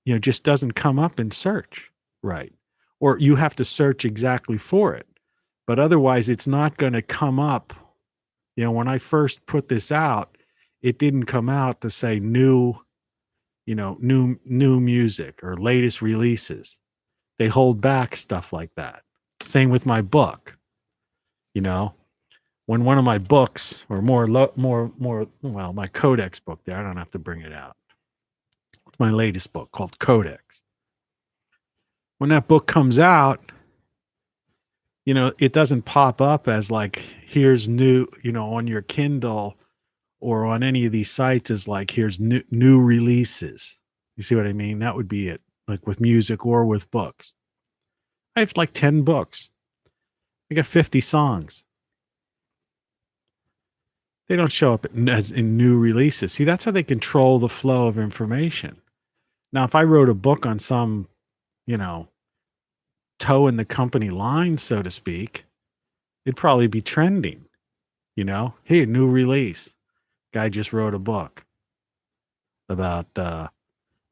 just doesn't come up in search, right? Or you have to search exactly for it. But otherwise, it's not going to come up. When I first put this out, it didn't come out to say new music or latest releases. They hold back stuff like that. Same with my book. When one of my books, or my Codex book there, I don't have to bring it out. It's my latest book called Codex. When that book comes out, it doesn't pop up as like, here's new, on your Kindle or on any of these sites is like, here's new releases. You see what I mean? That would be it, like with music or with books. I have like 10 books. I got 50 songs. They don't show up as in new releases. See, that's how they control the flow of information. Now, if I wrote a book on some, toe in the company line, so to speak, it'd probably be trending. Hey, new release. Guy just wrote a book about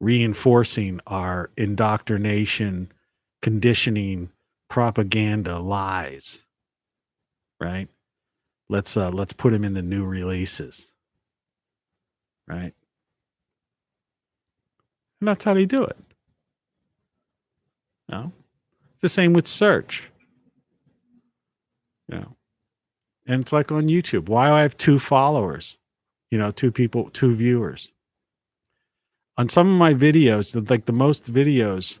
reinforcing our indoctrination, conditioning, propaganda lies. Right? Let's put him in the new releases. Right? And that's how they do it. It's the same with search. And it's like on YouTube. Why do I have 2 followers? 2 people, 2 viewers. On some of my videos, like the most videos,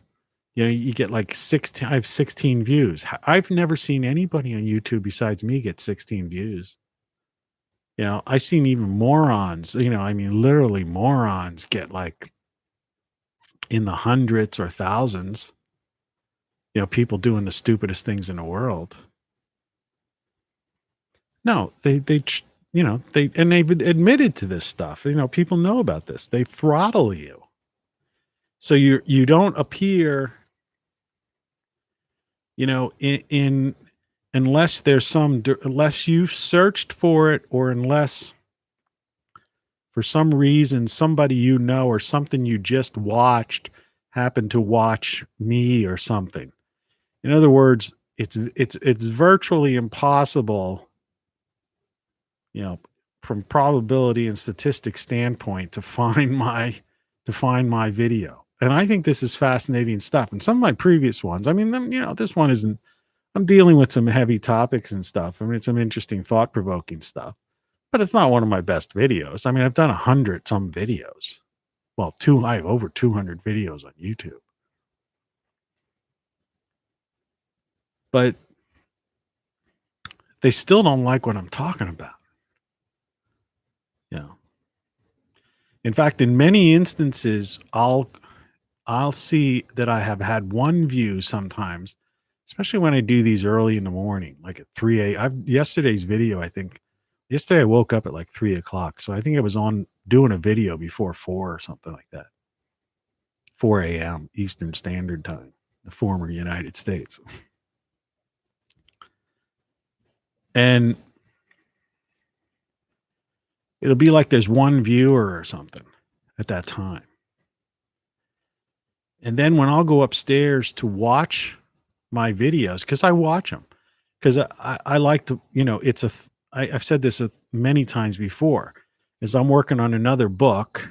you get like 16. I have 16 views. I've never seen anybody on YouTube besides me get 16 views. I've seen even morons, literally morons get like in the hundreds or thousands. People doing the stupidest things in the world. No, they've admitted to this stuff. People know about this. They throttle you. So you don't appear, in unless there's unless you've searched for it, or unless for some reason somebody or something you just watched happened to watch me or something. In other words, it's virtually impossible, from probability and statistics standpoint, to find my video. And I think this is fascinating stuff. And some of my previous ones, this one isn't, I'm dealing with some heavy topics and stuff. It's some interesting thought-provoking stuff, but it's not one of my best videos. I've done 100 some videos. Well, I have over 200 videos on YouTube. But they still don't like what I'm talking about. In fact, in many instances, I'll see that I have had one view sometimes, especially when I do these early in the morning, like at 3 a.m. Yesterday's video, yesterday I woke up at like 3 o'clock. So I think I was on doing a video before 4 or something like that. 4 a.m. Eastern Standard Time, the former United States. And it'll be like there's one viewer or something at that time. And then when I'll go upstairs to watch my videos, because I watch them, because I like to, I've said this many times before, is I'm working on another book,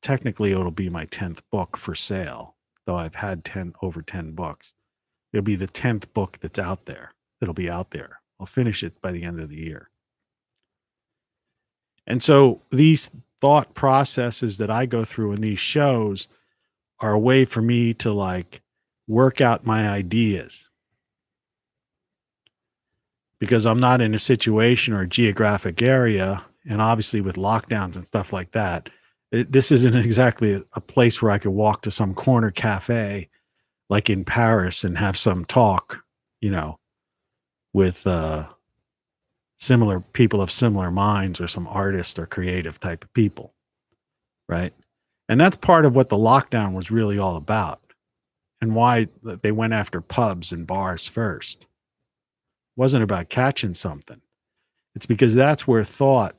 technically it'll be my 10th book for sale, though I've had over 10 books. It'll be the 10th book that's out there. It'll be out there. I'll finish it by the end of the year. And so these thought processes that I go through in these shows are a way for me to like work out my ideas, because I'm not in a situation or a geographic area. And obviously with lockdowns and stuff like that, this isn't exactly a place where I could walk to some corner cafe like in Paris and have some talk, with similar people of similar minds, or some artist or creative type of people. Right. And that's part of what the lockdown was really all about, and why they went after pubs and bars first. It wasn't about catching something. It's because that's where thought,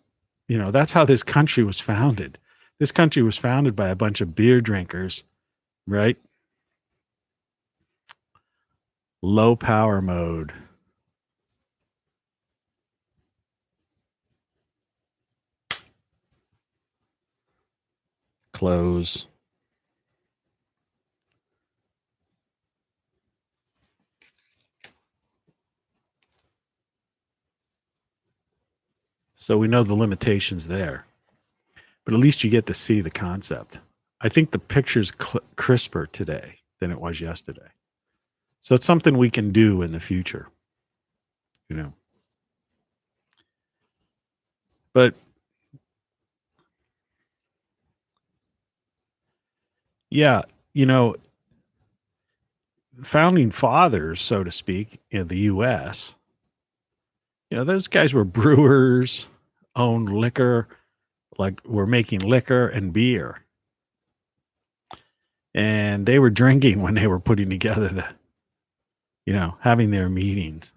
that's how this country was founded. This country was founded by a bunch of beer drinkers, right? Low power mode. close. So we know the limitations there, but at least you get to see the concept. I think the picture's crisper today than it was yesterday. So it's something we can do in the future, you know. But yeah, you know, founding fathers, so to speak, in the U.S., you know, those guys were brewers, owned liquor, like were making liquor and beer. And they were drinking when they were putting together the, you know, having their meetings.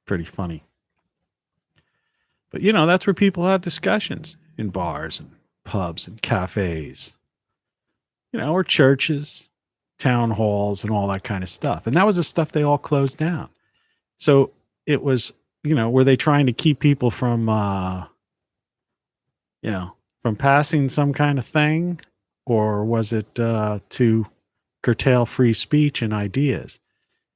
Pretty funny. But, you know, that's where people have discussions in bars and pubs and cafes, you know, or churches, town halls, and all that kind of stuff. And that was the stuff they all closed down. So it was, you know, were they trying to keep people from, you know, from passing some kind of thing? Or was it to curtail free speech and ideas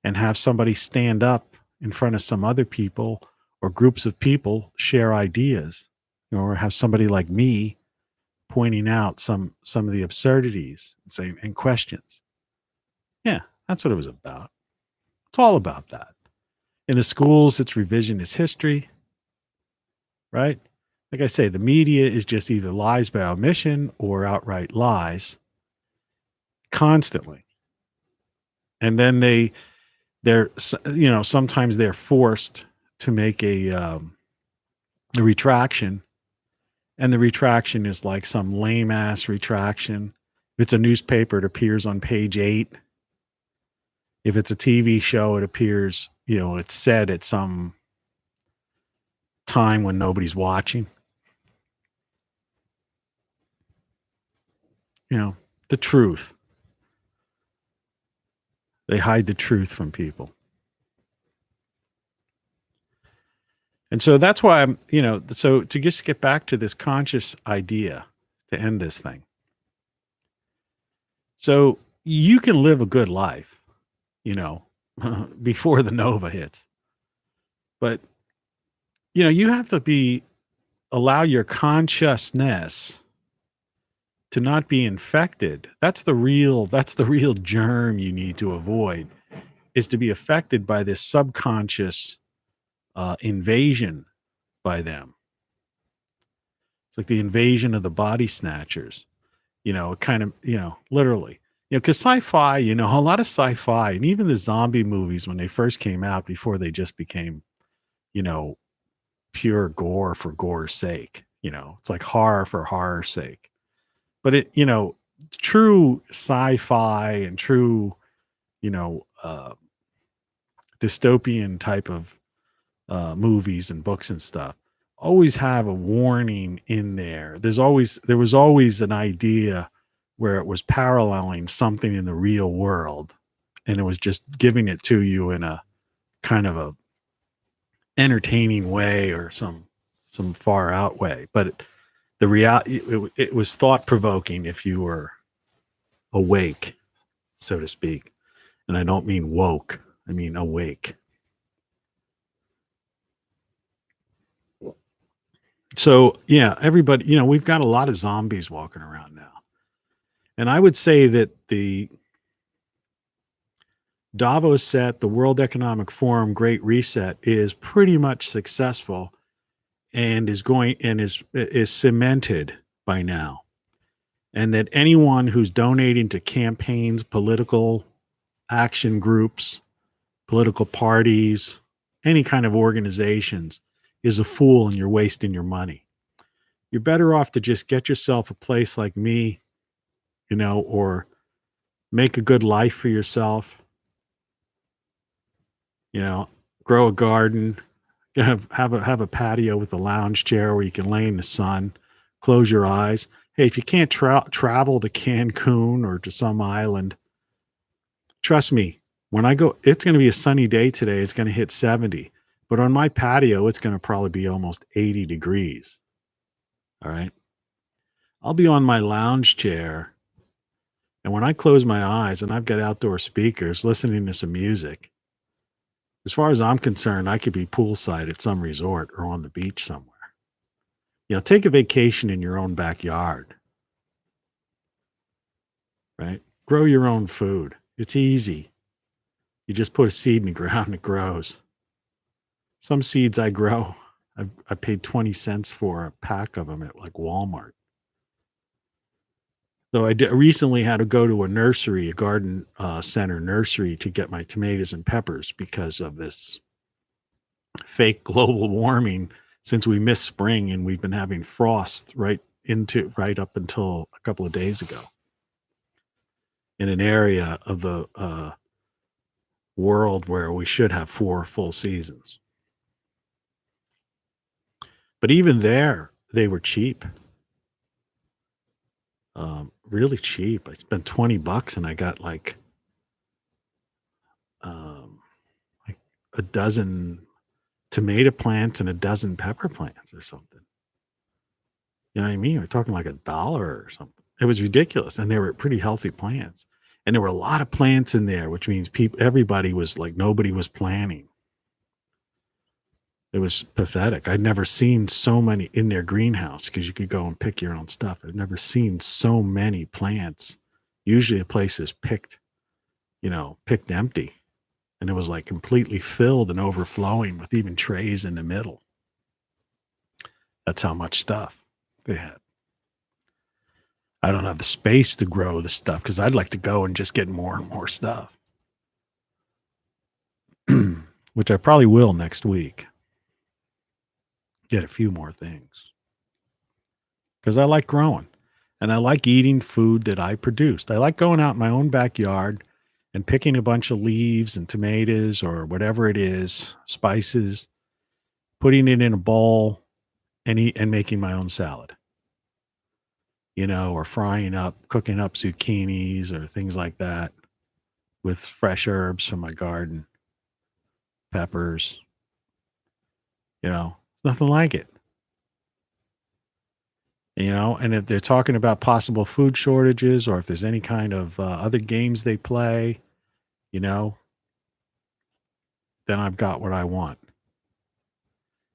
and have somebody stand up in front of some other people or groups of people share ideas, you know, or have somebody like me pointing out some of the absurdities and questions. Yeah, that's what it was about. It's all about that. In the schools, it's revisionist history, right? Like I say, the media is just either lies by omission or outright lies constantly. And then they're, you know, sometimes they're forced to make a retraction. And the retraction is like some lame ass retraction. If it's a newspaper, it appears on page 8. If it's a TV show, it appears, you know, it's said at some time when nobody's watching. You know, the truth. They hide the truth from people. And so that's why I'm, you know, so to just get back to this conscious idea to end this thing. So you can live a good life, you know, before the Nova hits. But, you know, you have to allow your consciousness to not be infected. That's the real germ you need to avoid, is to be affected by this subconscious invasion by them. It's like the invasion of the body snatchers, you know, kind of, you know, literally, you know, because sci-fi, you know, a lot of sci-fi and even the zombie movies when they first came out before they just became, you know, pure gore for gore's sake, you know, it's like horror for horror's sake. But it, you know, true sci-fi and true, you know, dystopian type of movies and books and stuff always have a warning in there. There was always an idea where it was paralleling something in the real world, and it was just giving it to you in a kind of a entertaining way or some far out way. But the reality, it was thought provoking if you were awake, so to speak. And I don't mean woke, I mean awake. So, yeah, everybody, you know, we've got a lot of zombies walking around now. And I would say that the Davos set, the World Economic Forum Great Reset is pretty much successful and is cemented by now. And that anyone who's donating to campaigns, political action groups, political parties, any kind of organizations is a fool, and you're wasting your money. You're better off to just get yourself a place like me, you know, or make a good life for yourself. You know, grow a garden, have a patio with a lounge chair where you can lay in the sun, close your eyes. Hey, if you can't travel to Cancun or to some island, trust me, when I go, it's going to be a sunny day today. It's going to hit 70. But on my patio, it's going to probably be almost 80 degrees. All right. I'll be on my lounge chair, and when I close my eyes and I've got outdoor speakers listening to some music, as far as I'm concerned, I could be poolside at some resort or on the beach somewhere. Take a vacation in your own backyard, right? Grow your own food. It's easy. You just put a seed in the ground and it grows. Some seeds I grow, I paid 20 cents for a pack of them at like Walmart. Though I recently had to go to a nursery, a garden center nursery, to get my tomatoes and peppers because of this fake global warming. Since we missed spring and we've been having frost right up until a couple of days ago in an area of the world where we should have 4 full seasons. But even there, they were cheap. Really cheap. I spent $20 and I got like a dozen tomato plants and a dozen pepper plants or something. You know what I mean? We're talking like $1 or something. It was ridiculous. And they were pretty healthy plants. And there were a lot of plants in there, which means everybody was like, nobody was planting. It was pathetic. I'd never seen so many in their greenhouse, because you could go and pick your own stuff. I'd never seen so many plants. Usually a place is picked empty. And it was like completely filled and overflowing with even trays in the middle. That's how much stuff they had. I don't have the space to grow the stuff because I'd like to go and just get more and more stuff, which I probably will next week. Get a few more things because I like growing and I like eating food that I produced. I like going out in my own backyard and picking a bunch of leaves and tomatoes or whatever it is, spices, putting it in a bowl and making my own salad, or cooking up zucchinis or things like that with fresh herbs from my garden, peppers, nothing like it. And if they're talking about possible food shortages or if there's any kind of other games they play, then I've got what I want.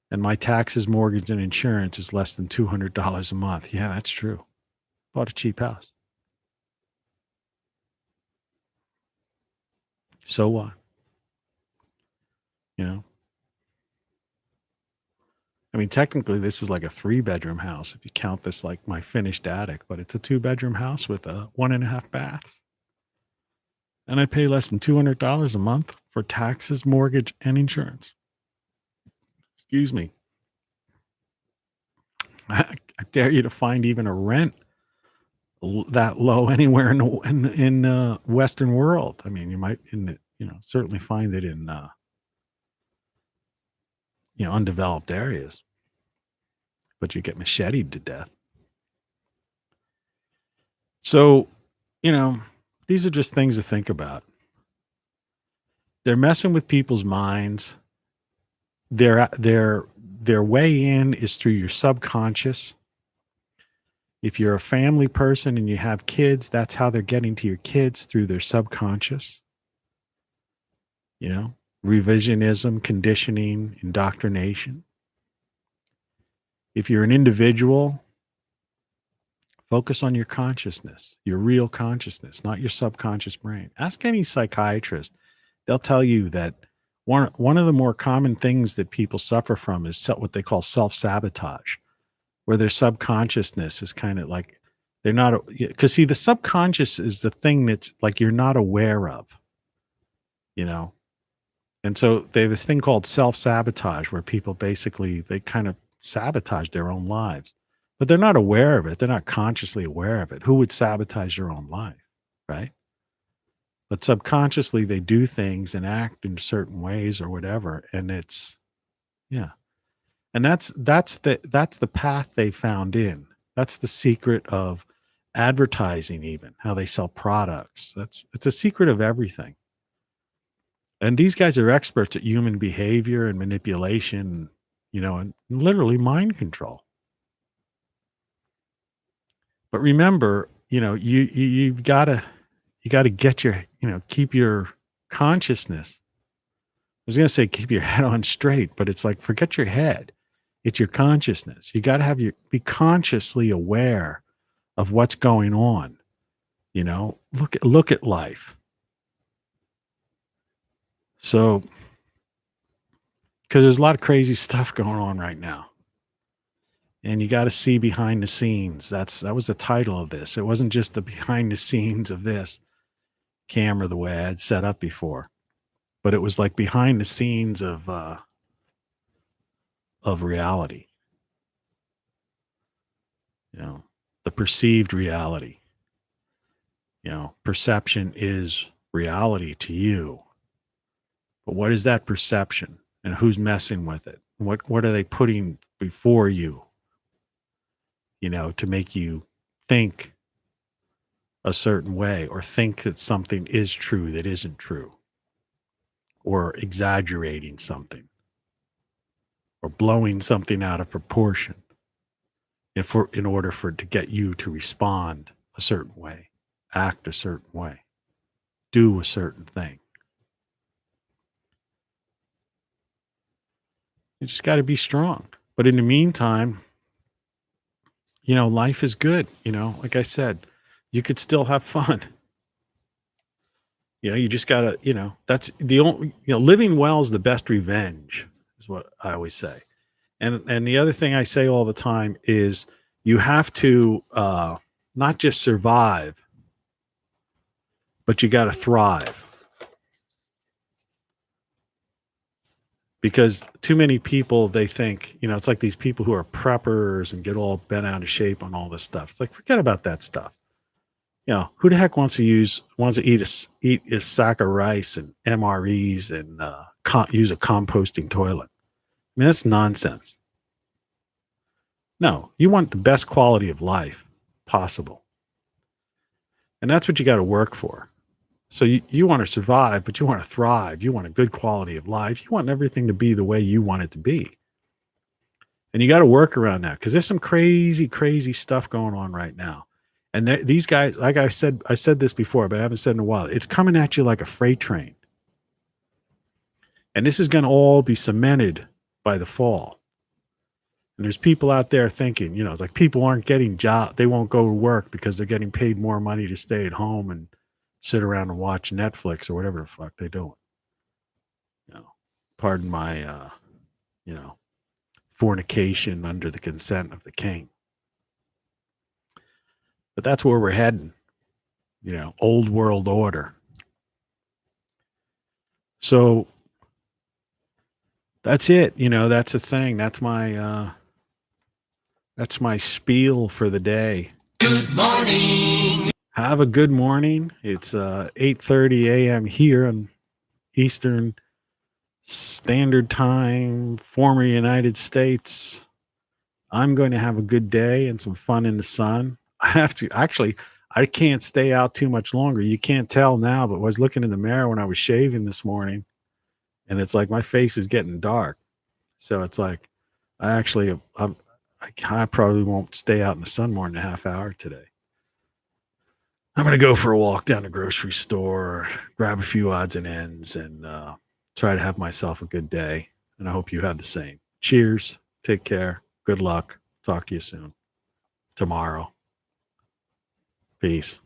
And my taxes, mortgage, and insurance is less than $200 a month. Yeah, that's true. Bought a cheap house. So what? I mean, technically, this is like a 3-bedroom house if you count this like my finished attic, but it's a 2-bedroom house with a 1.5 baths. And I pay less than $200 a month for taxes, mortgage, and insurance. Excuse me. I dare you to find even a rent that low anywhere in the Western world. I mean, you might certainly find it in undeveloped areas, but you get macheted to death. So, these are just things to think about. They're messing with people's minds. Their way in is through your subconscious. If you're a family person and you have kids, that's how they're getting to your kids, through their subconscious. Revisionism, conditioning, indoctrination. If you're an individual, focus on your consciousness, your real consciousness, not your subconscious brain. Ask any psychiatrist. They'll tell you that one of the more common things that people suffer from is what they call self-sabotage, where their subconsciousness is kind of like, they're not, because see, the subconscious is the thing that's like you're not aware of, And so they have this thing called self-sabotage, where people basically, they kind of sabotage their own lives, but they're not aware of it. They're not consciously aware of it. Who would sabotage your own life, right? But subconsciously they do things and act in certain ways or whatever. And it's, yeah. And that's the path they found in. That's the secret of advertising, even how they sell products. It's a secret of everything. And these guys are experts at human behavior and manipulation, and literally mind control. But remember, you've gotta get your, keep your consciousness. I was gonna say keep your head on straight, but it's like forget your head. It's your consciousness. You gotta be consciously aware of what's going on. Look at life. So, because there's a lot of crazy stuff going on right now, and you got to see behind the scenes. That was the title of this. It wasn't just the behind the scenes of this camera the way I had set up before, but it was like behind the scenes of reality. The perceived reality. Perception is reality to you. But what is that perception, and who's messing with it? What are they putting before you? To make you think a certain way, or think that something is true that isn't true, or exaggerating something, or blowing something out of proportion in order for it to get you to respond a certain way, act a certain way, do a certain thing. You just got to be strong. But in the meantime, life is good. Like I said, you could still have fun. You just got to, that's the only, living well is the best revenge, is what I always say. And the other thing I say all the time is you have to not just survive, but you got to thrive. Because too many people, they think, it's like these people who are preppers and get all bent out of shape on all this stuff. It's like, forget about that stuff. Who the heck wants to eat a sack of rice and MREs and use a composting toilet? I mean, that's nonsense. No, you want the best quality of life possible. And that's what you got to work for. So you want to survive, but you want to thrive. You want a good quality of life. You want everything to be the way you want it to be. And you got to work around that, because there's some crazy, crazy stuff going on right now. And these guys, like I said this before, but I haven't said in a while, it's coming at you like a freight train. And this is going to all be cemented by the fall. And there's people out there thinking, it's like people aren't getting jobs. They won't go to work because they're getting paid more money to stay at home and sit around and watch Netflix or whatever the fuck they're doing. Pardon my, fornication under the consent of the king. But that's where we're heading, old world order. So that's it. That's the thing. That's my spiel for the day. Good morning. Have a good morning. It's 8:30 a.m. here on Eastern Standard Time, former United States. I'm going to have a good day and some fun in the sun. I can't stay out too much longer. You can't tell now, but I was looking in the mirror when I was shaving this morning, and it's like my face is getting dark. So it's like I probably won't stay out in the sun more than a half hour today. I'm going to go for a walk down the grocery store, grab a few odds and ends, and try to have myself a good day. And I hope you have the same. Cheers. Take care. Good luck. Talk to you soon. Tomorrow. Peace.